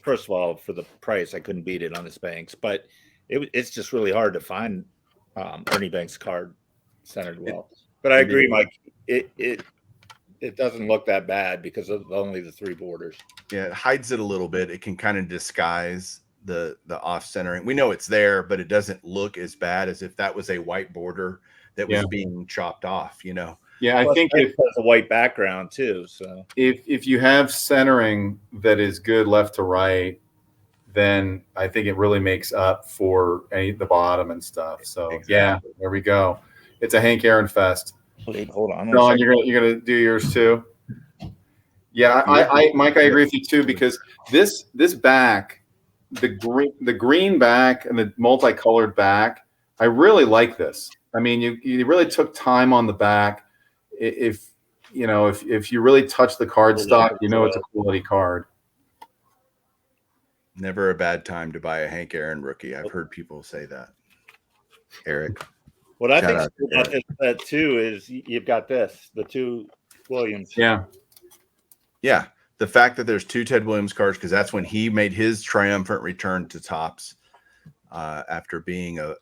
first of all, for the price, I couldn't beat it on his Banks. But it's just really hard to find Ernie Banks card centered well. But I agree, Mike. It doesn't look that bad because of only the 3 borders. Yeah, it hides it a little bit. It can kind of disguise the off centering. We know it's there, but it doesn't look as bad as if that was a white border that was being chopped off, Yeah, I think it has a white background too. So if you have centering that is good left to right, then I think it really makes up for the bottom and stuff. So exactly. There we go. It's a Hank Aaron fest. Wait, hold on. Don, you're gonna do yours too. Yeah, I Mike, I agree with you too, because this back, the green back and the multicolored back, I really like this. I mean, you really took time on the back. If you really touch the card stock, it's a quality card. Never a bad time to buy a Hank Aaron rookie. I've heard people say that. Eric. What I think about this set too is you've got the 2 Williams. Yeah. Yeah. The fact that there's 2 Ted Williams cards, because that's when he made his triumphant return to Topps after being a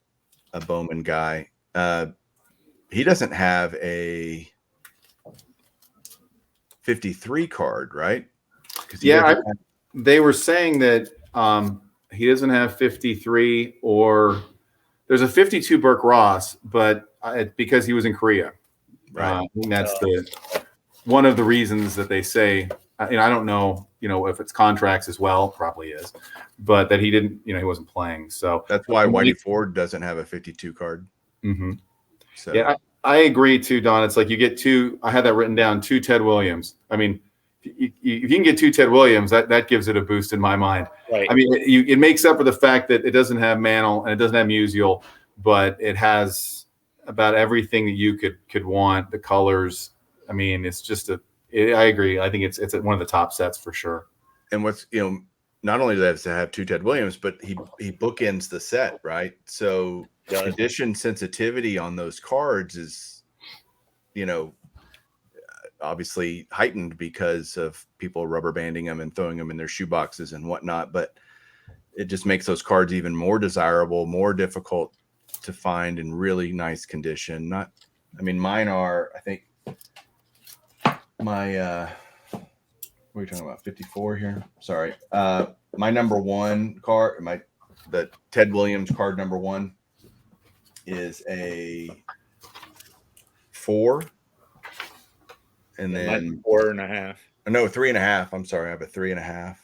Bowman guy. He doesn't have a 53 card, right? They were saying that he doesn't have 53, or there's a 52 Burke Ross, but because he was in Korea. Right. I think that's one of the reasons that they say. I don't know, if it's contracts as well, probably is, but that he didn't, he wasn't playing. So that's why Whitey Ford doesn't have a 52 card. Mm-hmm. So yeah, I agree too, Don. It's like you get 2. I had that written down, 2 Ted Williams. I mean, if you can get 2 Ted Williams, that gives it a boost in my mind. Right. I mean, it makes up for the fact that it doesn't have Mantle and it doesn't have Musial, but it has about everything that you could want. The colors. I mean, it's just I agree. I think it's one of the top sets for sure. And what's not only does it have 2 Ted Williams, but he bookends the set, right? So condition sensitivity on those cards is, obviously heightened because of people rubber banding them and throwing them in their shoe boxes and whatnot. But it just makes those cards even more desirable, more difficult to find in really nice condition. Mine are, I think, my what are you talking about? 54 here. Sorry. My number 1 card, the Ted Williams card number 1 is a 4. And then 4.5. No, 3.5. I'm sorry. I have a 3.5.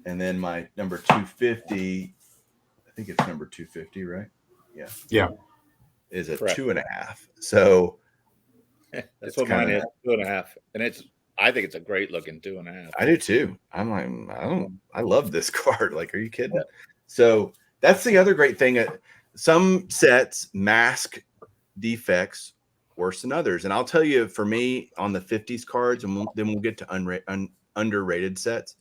And then my number 250, I think it's number 250, right? Yeah. Yeah. Is a 2.5. So that's what mine is, 2.5. And I think it's a great looking 2.5. I do too. I'm like, I love this card. Like, are you kidding? Yeah. So that's the other great thing. Some sets mask defects worse than others. And I'll tell you, for me, on the 50s cards, and then we'll get to underrated sets.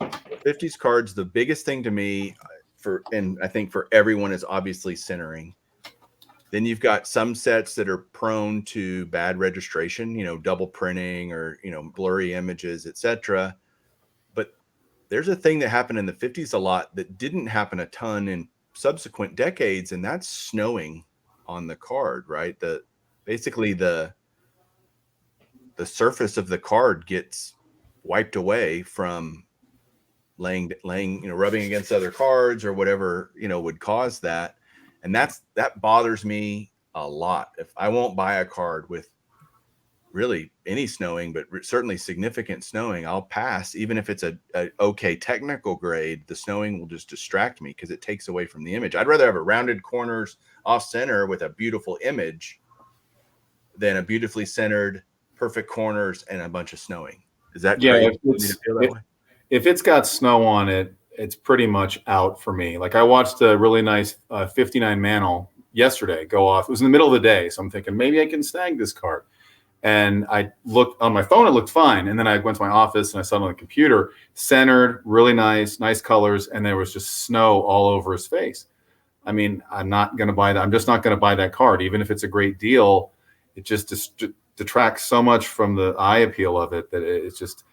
50s cards, the biggest thing to me and I think for everyone, is obviously centering. Then you've got some sets that are prone to bad registration, double printing or, blurry images, etc. But there's a thing that happened in the 50s a lot that didn't happen a ton in subsequent decades, and that's snowing on the card, right? Basically the surface of the card gets wiped away from laying, rubbing against other cards or whatever, would cause that. And that bothers me a lot. If I won't buy a card with really any snowing, but certainly significant snowing, I'll pass. Even if it's a okay technical grade, the snowing will just distract me because it takes away from the image. I'd rather have a rounded corners off center with a beautiful image than a beautifully centered, perfect corners and a bunch of snowing. Is that crazy? If it's got snow on it, it's pretty much out for me. Like I watched a really nice 59 Mantle yesterday go off. It was in the middle of the day, so I'm thinking maybe I can snag this card. And I looked on my phone, it looked fine. And then I went to my office and I saw it on the computer, centered, really nice colors, and there was just snow all over his face. I mean, I'm not going to buy that. I'm just not going to buy that card, even if it's a great deal. It just detracts so much from the eye appeal of it that it's just.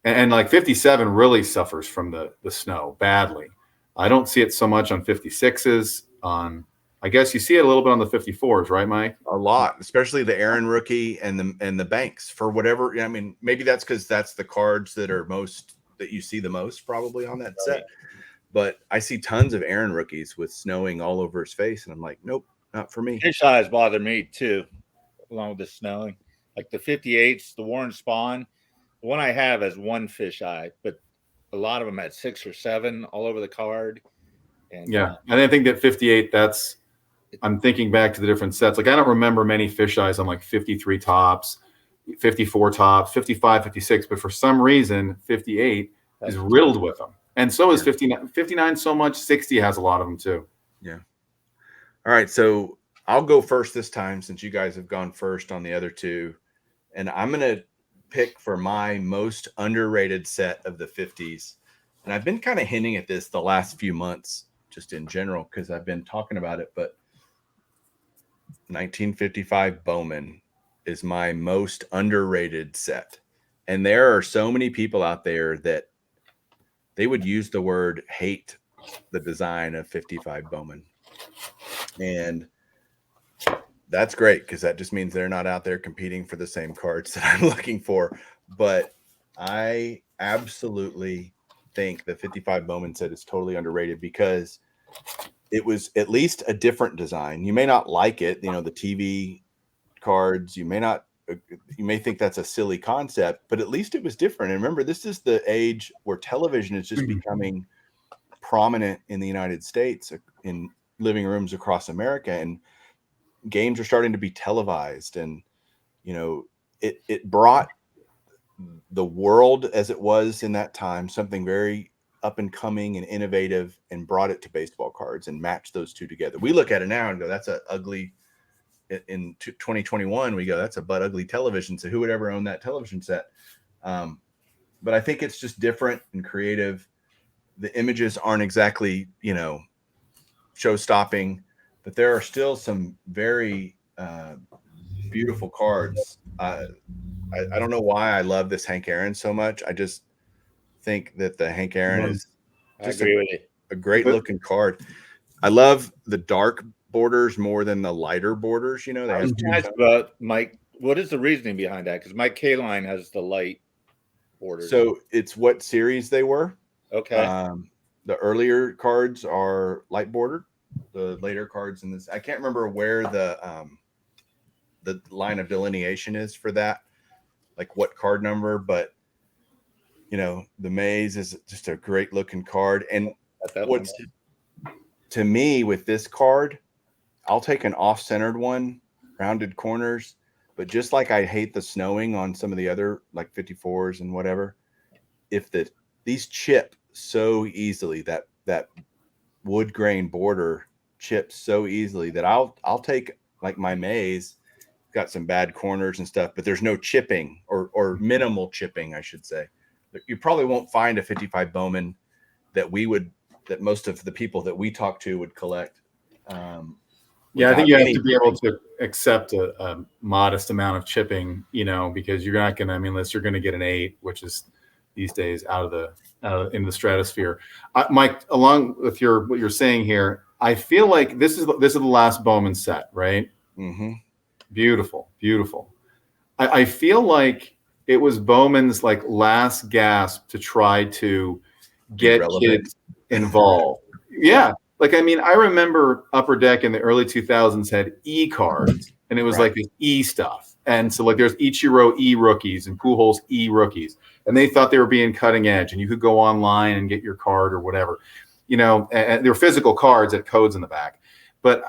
And like 57 really suffers from the snow badly. I don't see it so much on 56s. I guess you see it a little bit on the 54s, right, Mike? A lot, especially the Aaron rookie and the Banks, for whatever. I mean, maybe that's because that's the cards that you see the most probably on that set. But I see tons of Aaron rookies with snowing all over his face, and I'm like, nope, not for me. Fish eyes bother me too, along with the snowing. Like the 58s, the Warren Spawn. The one I have has one fish eye, but a lot of them had 6 or 7 all over the card. And and I think that 58, I'm thinking back to the different sets. Like I don't remember many fish eyes on like 53 tops, 54 tops, 55, 56, but for some reason, 58 is riddled with them. And so is 59. 59 so much, 60 has a lot of them too. Yeah. All right. So I'll go first this time since you guys have gone first on the other two. And I'm going to pick for my most underrated set of the 50s. And I've been kind of hinting at this the last few months, just in general, because I've been talking about it. But 1955 Bowman is my most underrated set. And there are so many people out there that they would use the word hate the design of 55 Bowman. And that's great because that just means they're not out there competing for the same cards that I'm looking for. But I absolutely think the 55 Bowman set is totally underrated because it was at least a different design. You may not like it, the TV cards, you may think that's a silly concept, but at least it was different. And remember, this is the age where television is just becoming prominent in the United States, in living rooms across America, and games are starting to be televised. And it brought the world as it was in that time something very up and coming and innovative, and brought it to baseball cards and matched those two together. We look at it now and go, that's a ugly. In 2021, we go, that's a butt ugly television. So who would ever own that television set? But I think it's just different and creative. The images aren't exactly, show stopping, but there are still some very beautiful cards. I don't know why I love this Hank Aaron so much. I just think that the Hank Aaron is just a great looking card. I love the dark borders more than the lighter borders. They have but Mike, what is the reasoning behind that? Because my K line has the light borders. So it's what series they were. Okay. The earlier cards are light bordered. The later cards in this, I can't remember where the line of delineation is for that, like what card number, but the Maze is just a great looking card. And what's to me with this card, I'll take an off-centered one, rounded corners, but just like I hate the snowing on some of the other like 54s and whatever, if these chip so easily, that wood grain border chips so easily, that I'll take like my maze, got some bad corners and stuff, but there's no chipping or minimal chipping, I should say. You probably won't find a 55 Bowman that most of the people that we talk to would collect. Yeah, I think you have to be able to accept a modest amount of chipping, because you're not going to, unless you're going to get an 8, which is these days out of in the stratosphere. Mike, along with what you're saying here, I feel like this is the last Bowman set, right? Mm-hmm. Beautiful, beautiful. I feel like it was Bowman's like last gasp to try to get kids involved. Yeah. Like, I remember Upper Deck in the early 2000s had E-cards, and it was like this E stuff. And so like there's Ichiro E rookies and Pujols E rookies, and they thought they were being cutting edge, and you could go online and get your card or whatever, and they were physical cards that codes in the back. But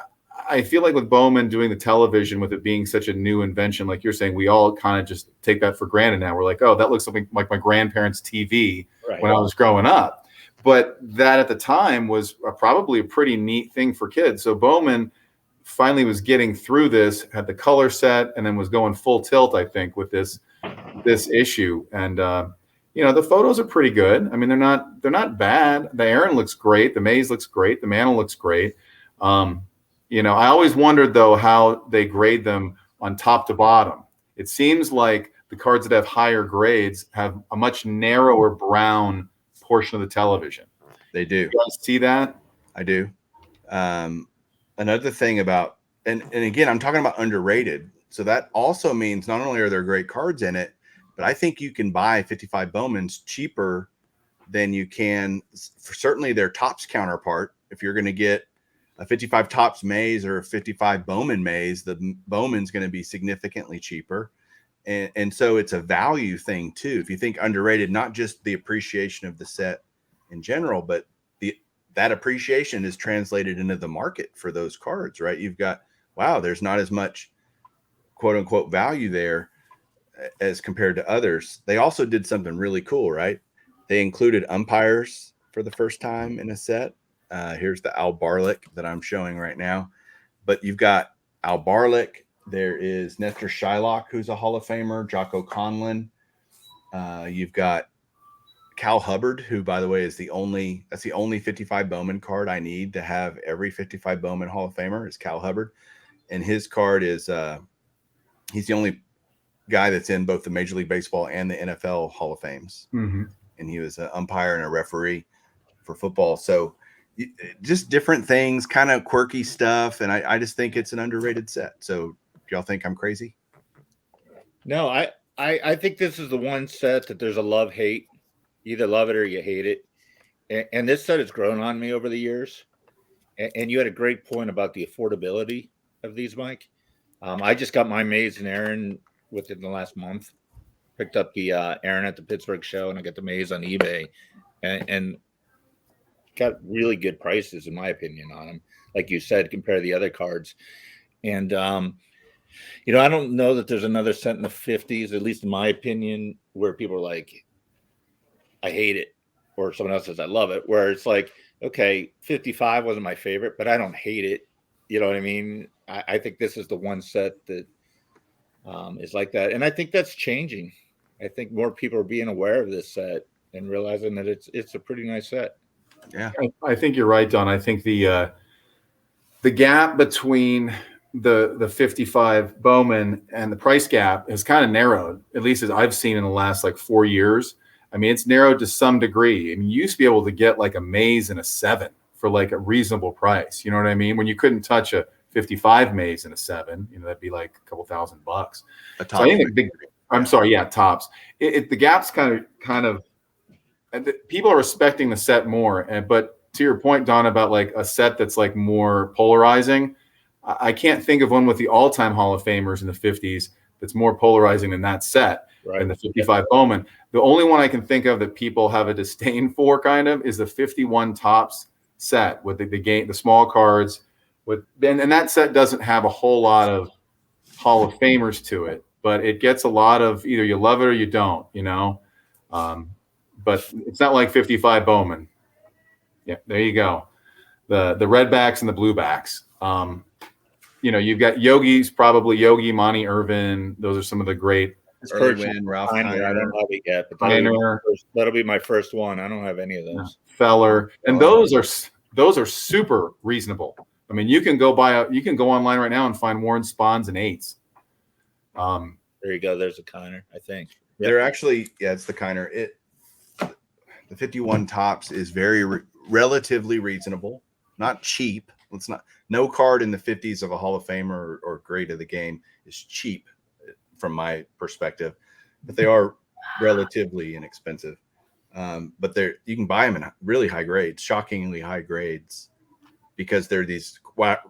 I feel like with Bowman doing the television, with it being such a new invention, like you're saying, we all kind of just take that for granted now. We're like, oh, that looks something like my grandparents' TV when I was growing up. But that at the time was probably a pretty neat thing for kids. So Bowman finally was getting through this, had the color set, and then was going full tilt, I think, with this issue. And the photos are pretty good. They're not bad. The Aaron looks great. The Maze looks great. The Mantle looks great. I always wondered, though, how they grade them on top to bottom. It seems like the cards that have higher grades have a much narrower brown portion of the television. They do. You guys see that? I do. Another thing about, and again, I'm talking about underrated. So that also means not only are there great cards in it, but I think you can buy 55 Bowmans cheaper than you can for certainly their Topps counterpart. If you're going to get a 55 Topps Maze or a 55 Bowman Maze, the Bowman's going to be significantly cheaper. And so it's a value thing too. If you think underrated, not just the appreciation of the set in general, but that appreciation is translated into the market for those cards, right? You've got, wow, there's not as much quote unquote value there as compared to others. They also did something really cool, right? They included umpires for the first time in a set. Here's the Al Barlick that I'm showing right now. But you've got Al Barlick. There is Nestor Shylock, who's a Hall of Famer. Jocko Conlon. You've got Cal Hubbard, who, by the way, is the only 55 Bowman card I need to have every 55 Bowman Hall of Famer is Cal Hubbard. And his card is he's the only guy that's in both the Major League Baseball and the NFL Hall of Fames. Mm-hmm. And he was an umpire and a referee for football. So just different things, kind of quirky stuff. And I just think it's an underrated set. So do y'all think I'm crazy? No, I think this is the one set that there's a love-hate. You either love it or you hate it. And this set has grown on me over the years. And you had a great point about the affordability of these, Mike. I just got my Maze and Aaron within the last month. Picked up the Aaron at the Pittsburgh show, and I got the Maze on eBay. And got really good prices, in my opinion, on them. Like you said, compared to the other cards. And, I don't know that there's another set in the 50s, at least in my opinion, where people are like, I hate it. Or someone else says, I love it. Where it's like, okay, 55 wasn't my favorite, but I don't hate it. You know what I mean? I think this is the one set that is like that. And I think that's changing. I think more people are being aware of this set and realizing that it's a pretty nice set. Yeah, I think you're right, Don. I think the gap between the 55 Bowman and the price gap has kind of narrowed, at least as I've seen in the last 4 years. It's narrowed to some degree. You used to be able to get like a Maze and a 7 for a reasonable price. You know what I mean? When you couldn't touch a 55 Maze and a 7, that'd be like a couple $1,000. So I think Topps. The gap's kind of people are respecting the set more. But to your point, Don, about a set that's more polarizing, I can't think of one with the all-time Hall of Famers in the 50s that's more polarizing than that set. Right. And the 55 Bowman. The only one I can think of that people have a disdain for kind of is the 51 Topps set with the small cards and that set doesn't have a whole lot of Hall of Famers to it, but it gets a lot of either you love it or you don't, but it's not like 55 Bowman. Yeah, there you go. The red backs and the blue backs. you've got Yogi's, probably Yogi, Monty Irvin. Those are some of the great. Early win, Ralph I don't Kiner. have it yet, but Kiner. that'll be my first one. I don't have any of those. Feller, and those are super reasonable. I mean, you can go online right now and find Warren Spahns and 8s. There you go. There's a Kiner, I think. Yep. They're actually, it's the Kiner. The 51 tops is very relatively reasonable, not cheap. No card in the 50s of a Hall of Famer or great of the game is cheap from my perspective, but they are relatively inexpensive. But you can buy them in really high grades, shockingly high grades, because they're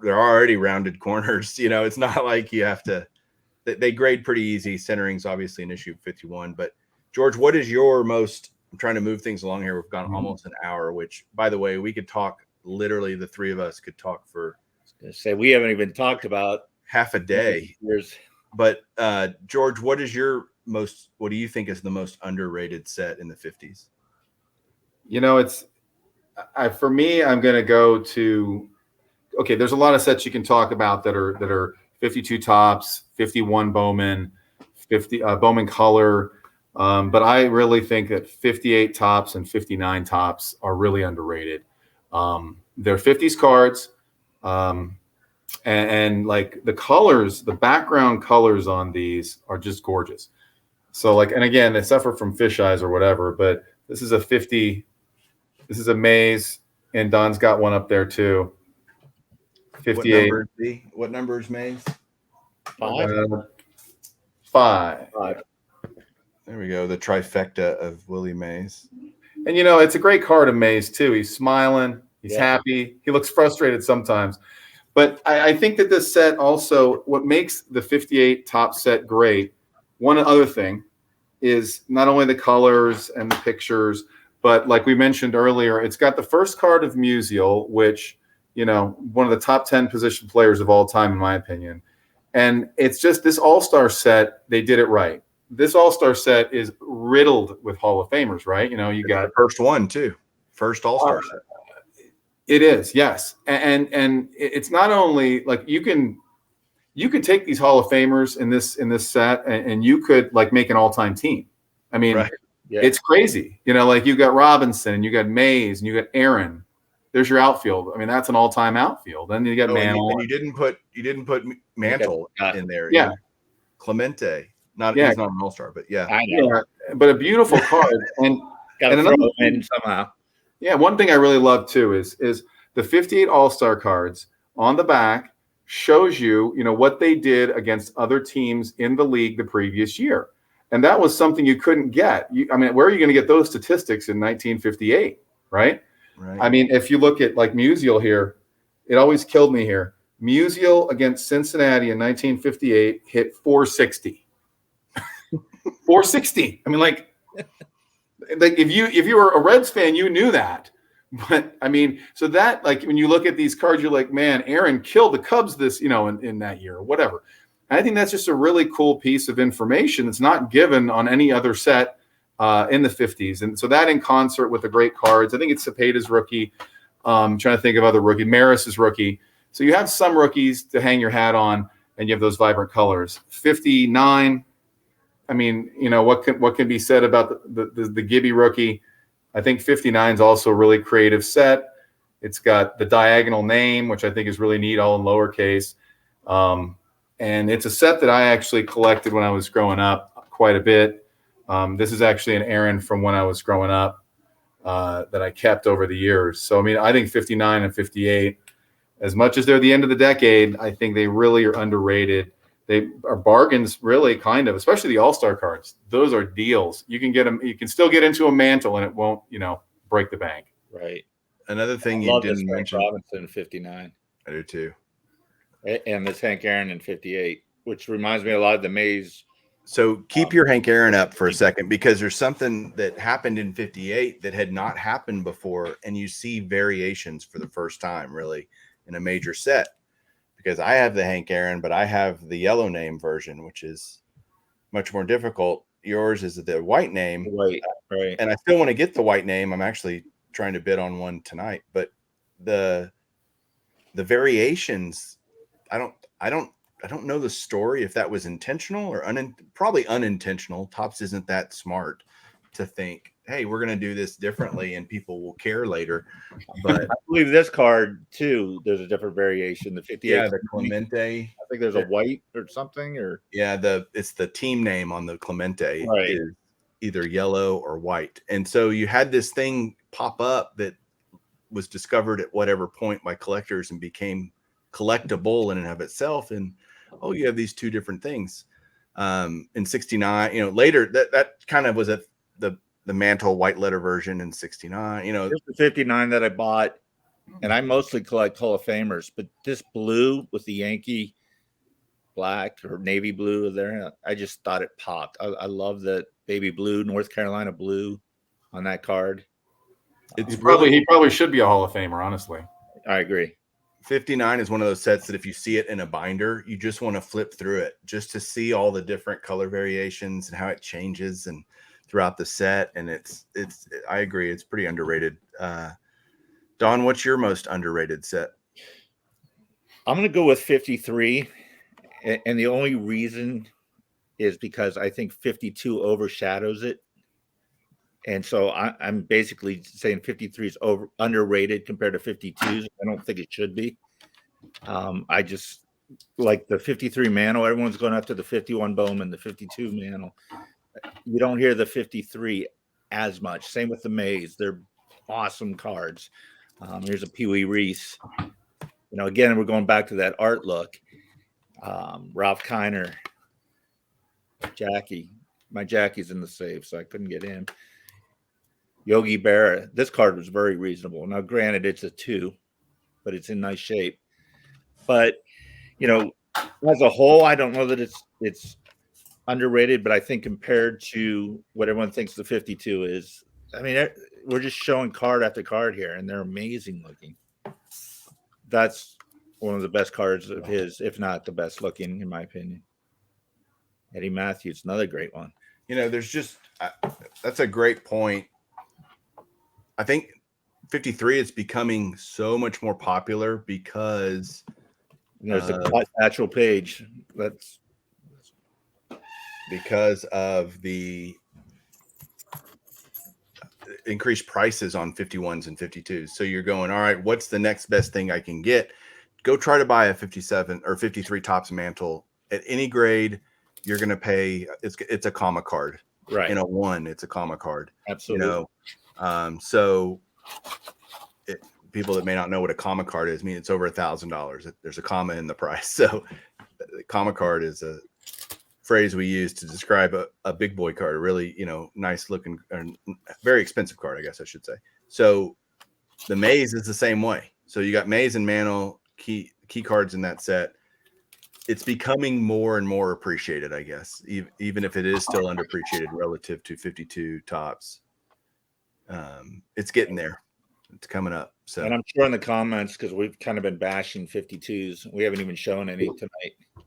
already rounded corners. It's not like you have to. They grade pretty easy. Centering's obviously an issue 51. But George, what is your most? I'm trying to move things along here. We've gone almost an hour, which, by the way, we could talk. Literally, the three of us could talk for. I was gonna say, we haven't even talked about half a day. But George, what do you think is the most underrated set in the 50s? For me, I'm going to go to, okay, there's a lot of sets you can talk about that are 52 tops, 51 Bowman, 50 Bowman color. But I really think that 58 tops and 59 tops are really underrated. They're 50s cards. And like the colors, the background colors on these are just gorgeous. So and again, they suffer from fish eyes or whatever, but this is a 50, this is a Maze, and Don's got one up there too. 58. What number is Maze? 5. 5. There we go. The trifecta of Willie Mays. And it's a great card of Maze too. He's smiling. He's happy. He looks frustrated sometimes. But I think that this set also, what makes the 58 top set great, one other thing, is not only the colors and the pictures, but like we mentioned earlier, it's got the first card of Musial, which, one of the top 10 position players of all time, in my opinion. And it's just this all-star set, they did it right. This all-star set is riddled with Hall of Famers, right? You got the first one too. First all-star set. It is, yes, and it's not only like you can take these Hall of Famers in this set, and you could make an all-time team. I mean, right. It's crazy. You got Robinson, and you got Mays, and you got Aaron. There's your outfield. I mean, that's an all-time outfield. Then you got Mantle. And you didn't put Mantle in there. Yeah, Clemente. He's not an all-star, but yeah. I know. Yeah, but a beautiful card, and another thing somehow. Yeah, one thing I really love too is the 58 All-Star cards on the back shows you, what they did against other teams in the league the previous year. And that was something you couldn't get. Where are you going to get those statistics in 1958, right? Right. I mean, if you look at Musial here, it always killed me here. Musial against Cincinnati in 1958 hit 460. 460. If you were a Reds fan, you knew that. But so that when you look at these cards, you're like, man, Aaron killed the Cubs this, in that year or whatever. And I think that's just a really cool piece of information that's not given on any other set in the 50s. And so that in concert with the great cards, I think it's Cepeda's rookie. I'm trying to think of other rookie, Maris's rookie. So you have some rookies to hang your hat on, and you have those vibrant colors. 59. What can be said about the Gibby rookie? I think 59 is also a really creative set. It's got the diagonal name, which I think is really neat, all in lowercase. And it's a set that I actually collected when I was growing up quite a bit. This is actually an Aaron from when I was growing up that I kept over the years. So, I think 59 and 58, as much as they're the end of the decade, I think they really are underrated. They are bargains, really, kind of, especially the All-Star cards. Those are deals. You can get them. You can still get into a Mantle, and it won't, break the bank. Right. Another thing you didn't mention. Robinson in 59. I do too. And this Hank Aaron in 58, which reminds me a lot of the Mays. So keep your Hank Aaron up for a second, because there's something that happened in 58 that had not happened before, and you see variations for the first time, really, in a major set. Because I have the Hank Aaron, but I have the yellow name version, which is much more difficult. Yours is the white name. Right. And I still want to get the white name. I'm actually trying to bid on one tonight. But the variations I don't know the story if that was intentional or probably unintentional. Topps isn't that smart to think, hey, we're going to do this differently and people will care later. But I believe this card too, there's a different variation. The 58. yeah, the Clemente. I think there's a white or something, or yeah, it's the team name on the Clemente Right. is either yellow or white. And so you had this thing pop up that was discovered at whatever point by collectors and became collectible in and of itself. And oh, you have these two different things. In 69, you know, later that kind of was the mantle white letter version in 69, you know. Here's the 59 that I bought, and I mostly collect Hall of Famers, but this blue with the Yankee black or navy blue there, I just thought it popped. I love the baby blue, North Carolina blue on that card. It's he probably should be a Hall of Famer, honestly. I agree. 59 is one of those sets that if you see it in a binder, you just want to flip through it just to see all the different color variations and how it changes and throughout the set. And it's I agree, it's pretty underrated. Don, what's your most underrated set? I'm going to go with 53. And the only reason is because I think 52 overshadows it. And so I'm basically saying 53 is underrated compared to 52s. I don't think it should be. I just like the 53 Mantle. Everyone's going after the 51 Bowman, the 52 Mantle. You don't hear the 53 as much. Same with the Mays. They're awesome cards. Here's a Pee Wee Reese. You know, again, we're going back to that art look. Ralph Kiner, Jackie. My Jackie's in the safe, so I couldn't get in. Yogi Berra. This card was very reasonable. Now, granted, it's a 2, but it's in nice shape. But, you know, as a whole, I don't know that it's underrated, but I think compared to what everyone thinks the 52 is, I mean, we're just showing card after card here, and they're amazing looking. That's one of the best cards of his, if not the best looking, in my opinion. Eddie Matthews, another great one. You know, there's just that's a great point. I think 53 is becoming so much more popular because there's a natural page. That's because of the increased prices on 51s and 52s. So you're going, all right, what's the next best thing I can get? Go try to buy a 57 or 53 Topps Mantle at any grade. You're going to pay. It's a comma card, right? In a 1, it's a comma card. Absolutely. You know, so people that may not know what a comma card is, I mean, it's over $1,000. There's a comma in the price. So the comma card is a phrase we use to describe a big boy card, a really, you know, nice looking, very expensive card, I guess I should say. So the Maze is the same way. So you got Maze and Mantle key cards in that set. It's becoming more and more appreciated, I guess, even if it is still underappreciated relative to 52 Topps. It's getting there. It's coming up. So, and I'm sure in the comments, because we've kind of been bashing 52s, we haven't even shown any tonight.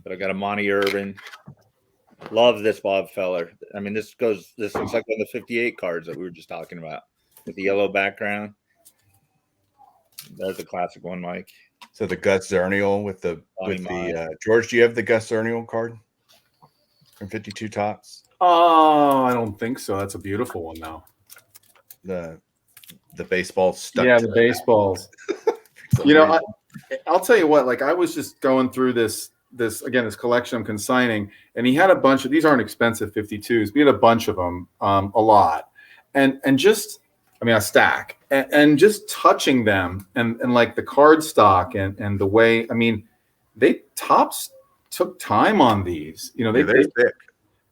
But I got a Monty Irvin. Love this Bob Feller. I mean, this looks like one of the 58 cards that we were just talking about with the yellow background. There's a classic one, Mike. So the Gus Zernial with the George, do you have the Gus Zernial card from 52 Topps? Oh, I don't think so. That's a beautiful one, though. The baseball stuck. Yeah, the baseballs. You know, I'll tell you what. Like, I was just going through this collection I'm consigning, and he had a bunch of these. Aren't expensive 52s. We had a bunch of them, a lot, and just, I mean, a stack, and just touching them, and like the card stock and the way, I mean, Topps took time on these. You know,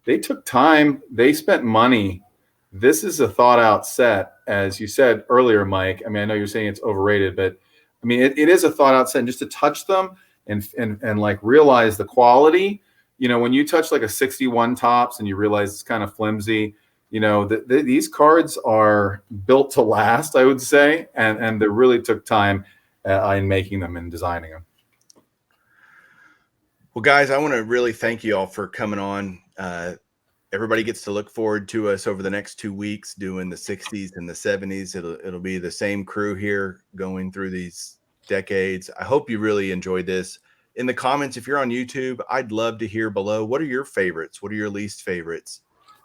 they took time. They spent money. This is a thought out set, as you said earlier, Mike. I mean, I know you're saying it's overrated, but I mean, it is a thought out set, and just to touch them and like realize the quality, you know, when you touch like a 61 Topps and you realize it's kind of flimsy, you know, these cards are built to last, I would say. And they really took time in making them and designing them. Well, guys, I want to really thank you all for coming on. Everybody gets to look forward to us over the next 2 weeks doing the 60s and the 70s. It'll be the same crew here going through these decades. I hope you really enjoyed this. In the comments, if you're on YouTube, I'd love to hear below. What are your favorites? What are your least favorites?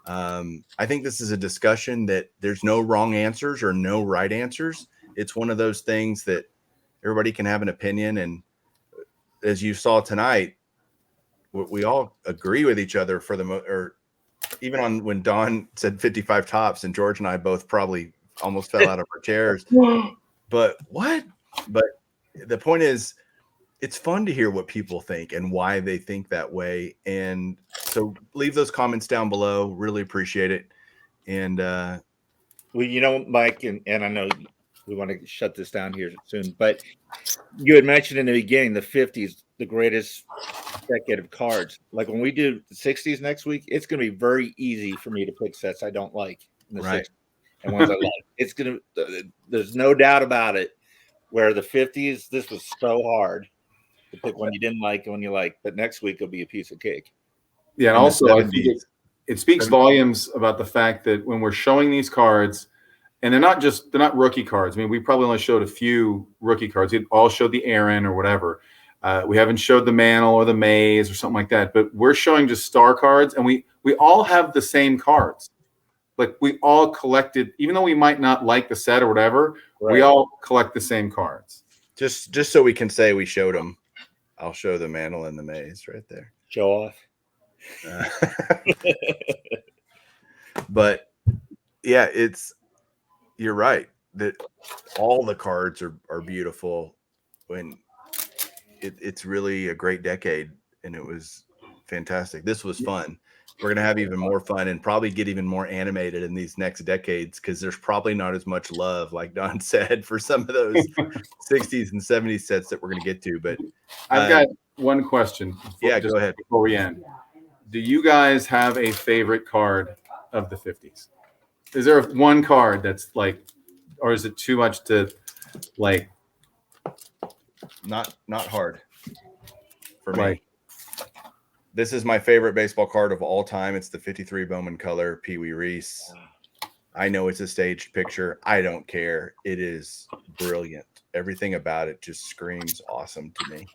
I think this is a discussion that there's no wrong answers or no right answers. It's one of those things that everybody can have an opinion. And as you saw tonight, we all agree with each other for the or even on when Don said 55 tops, and George and I both probably almost fell out of our chairs. But the point is, it's fun to hear what people think and why they think that way. And so leave those comments down below. Really appreciate it. And well, Mike, and I know we want to shut this down here soon, but you had mentioned in the beginning the 50s, the greatest decade of cards. Like when we do the 60s next week, it's going to be very easy for me to pick sets I don't like in the 60s and ones I like. There's no doubt about it. Where the 50s, this was so hard to pick one you didn't like and one you like, but next week it'll be a piece of cake. Yeah, and also I think it speaks volumes about the fact that when we're showing these cards, and they're not rookie cards. I mean, we probably only showed a few rookie cards. We all showed the Aaron or whatever. We haven't showed the Mantle or the Maze or something like that. But we're showing just star cards, and we all have the same cards. Like we all collected, even though we might not like the set or whatever, we all collect the same cards. Just so we can say we showed them. I'll show the Mantle and the Maze right there. Show off. But yeah, you're right that all the cards are beautiful. When it's really a great decade, and it was fantastic. This was fun. We're going to have even more fun and probably get even more animated in these next decades, because there's probably not as much love, like Don said, for some of those 60s and 70s sets that we're going to get to. But I've got one question. Go ahead. Before we end, do you guys have a favorite card of the 50s? Is there one card that's like, or is it too much to like? Not hard for me. This is my favorite baseball card of all time. It's the 53 Bowman color Pee Wee Reese. I know it's a staged picture. I don't care. It is brilliant. Everything about it just screams awesome to me.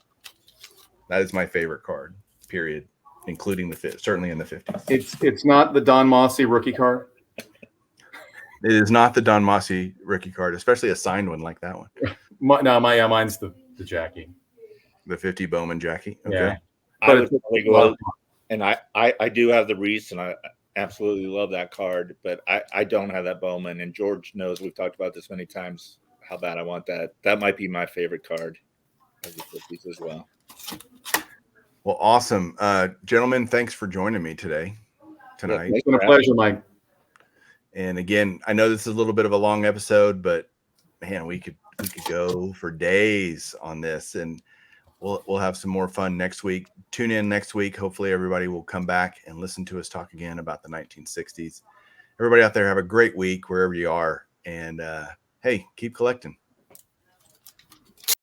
That is my favorite card, period, including certainly in the 50s. It's not the Don Mossy rookie card. It is not the Don Mossy rookie card, especially a signed one like that one. Mine's the Jackie. The 50 Bowman Jackie. Okay. Yeah. I would probably go out, and I do have the Reese, and I absolutely love that card, but I don't have that Bowman, and George knows we've talked about this many times how bad I want that. That might be my favorite card of the 50s as well. Well, awesome. Gentlemen, thanks for joining me tonight. Yeah, it's been a pleasure, Mike. And again, I know this is a little bit of a long episode, but man, we could go for days on this, and we'll have some more fun next week. Tune in next week. Hopefully everybody will come back and listen to us talk again about the 1960s. Everybody out there, have a great week wherever you are. And hey, keep collecting.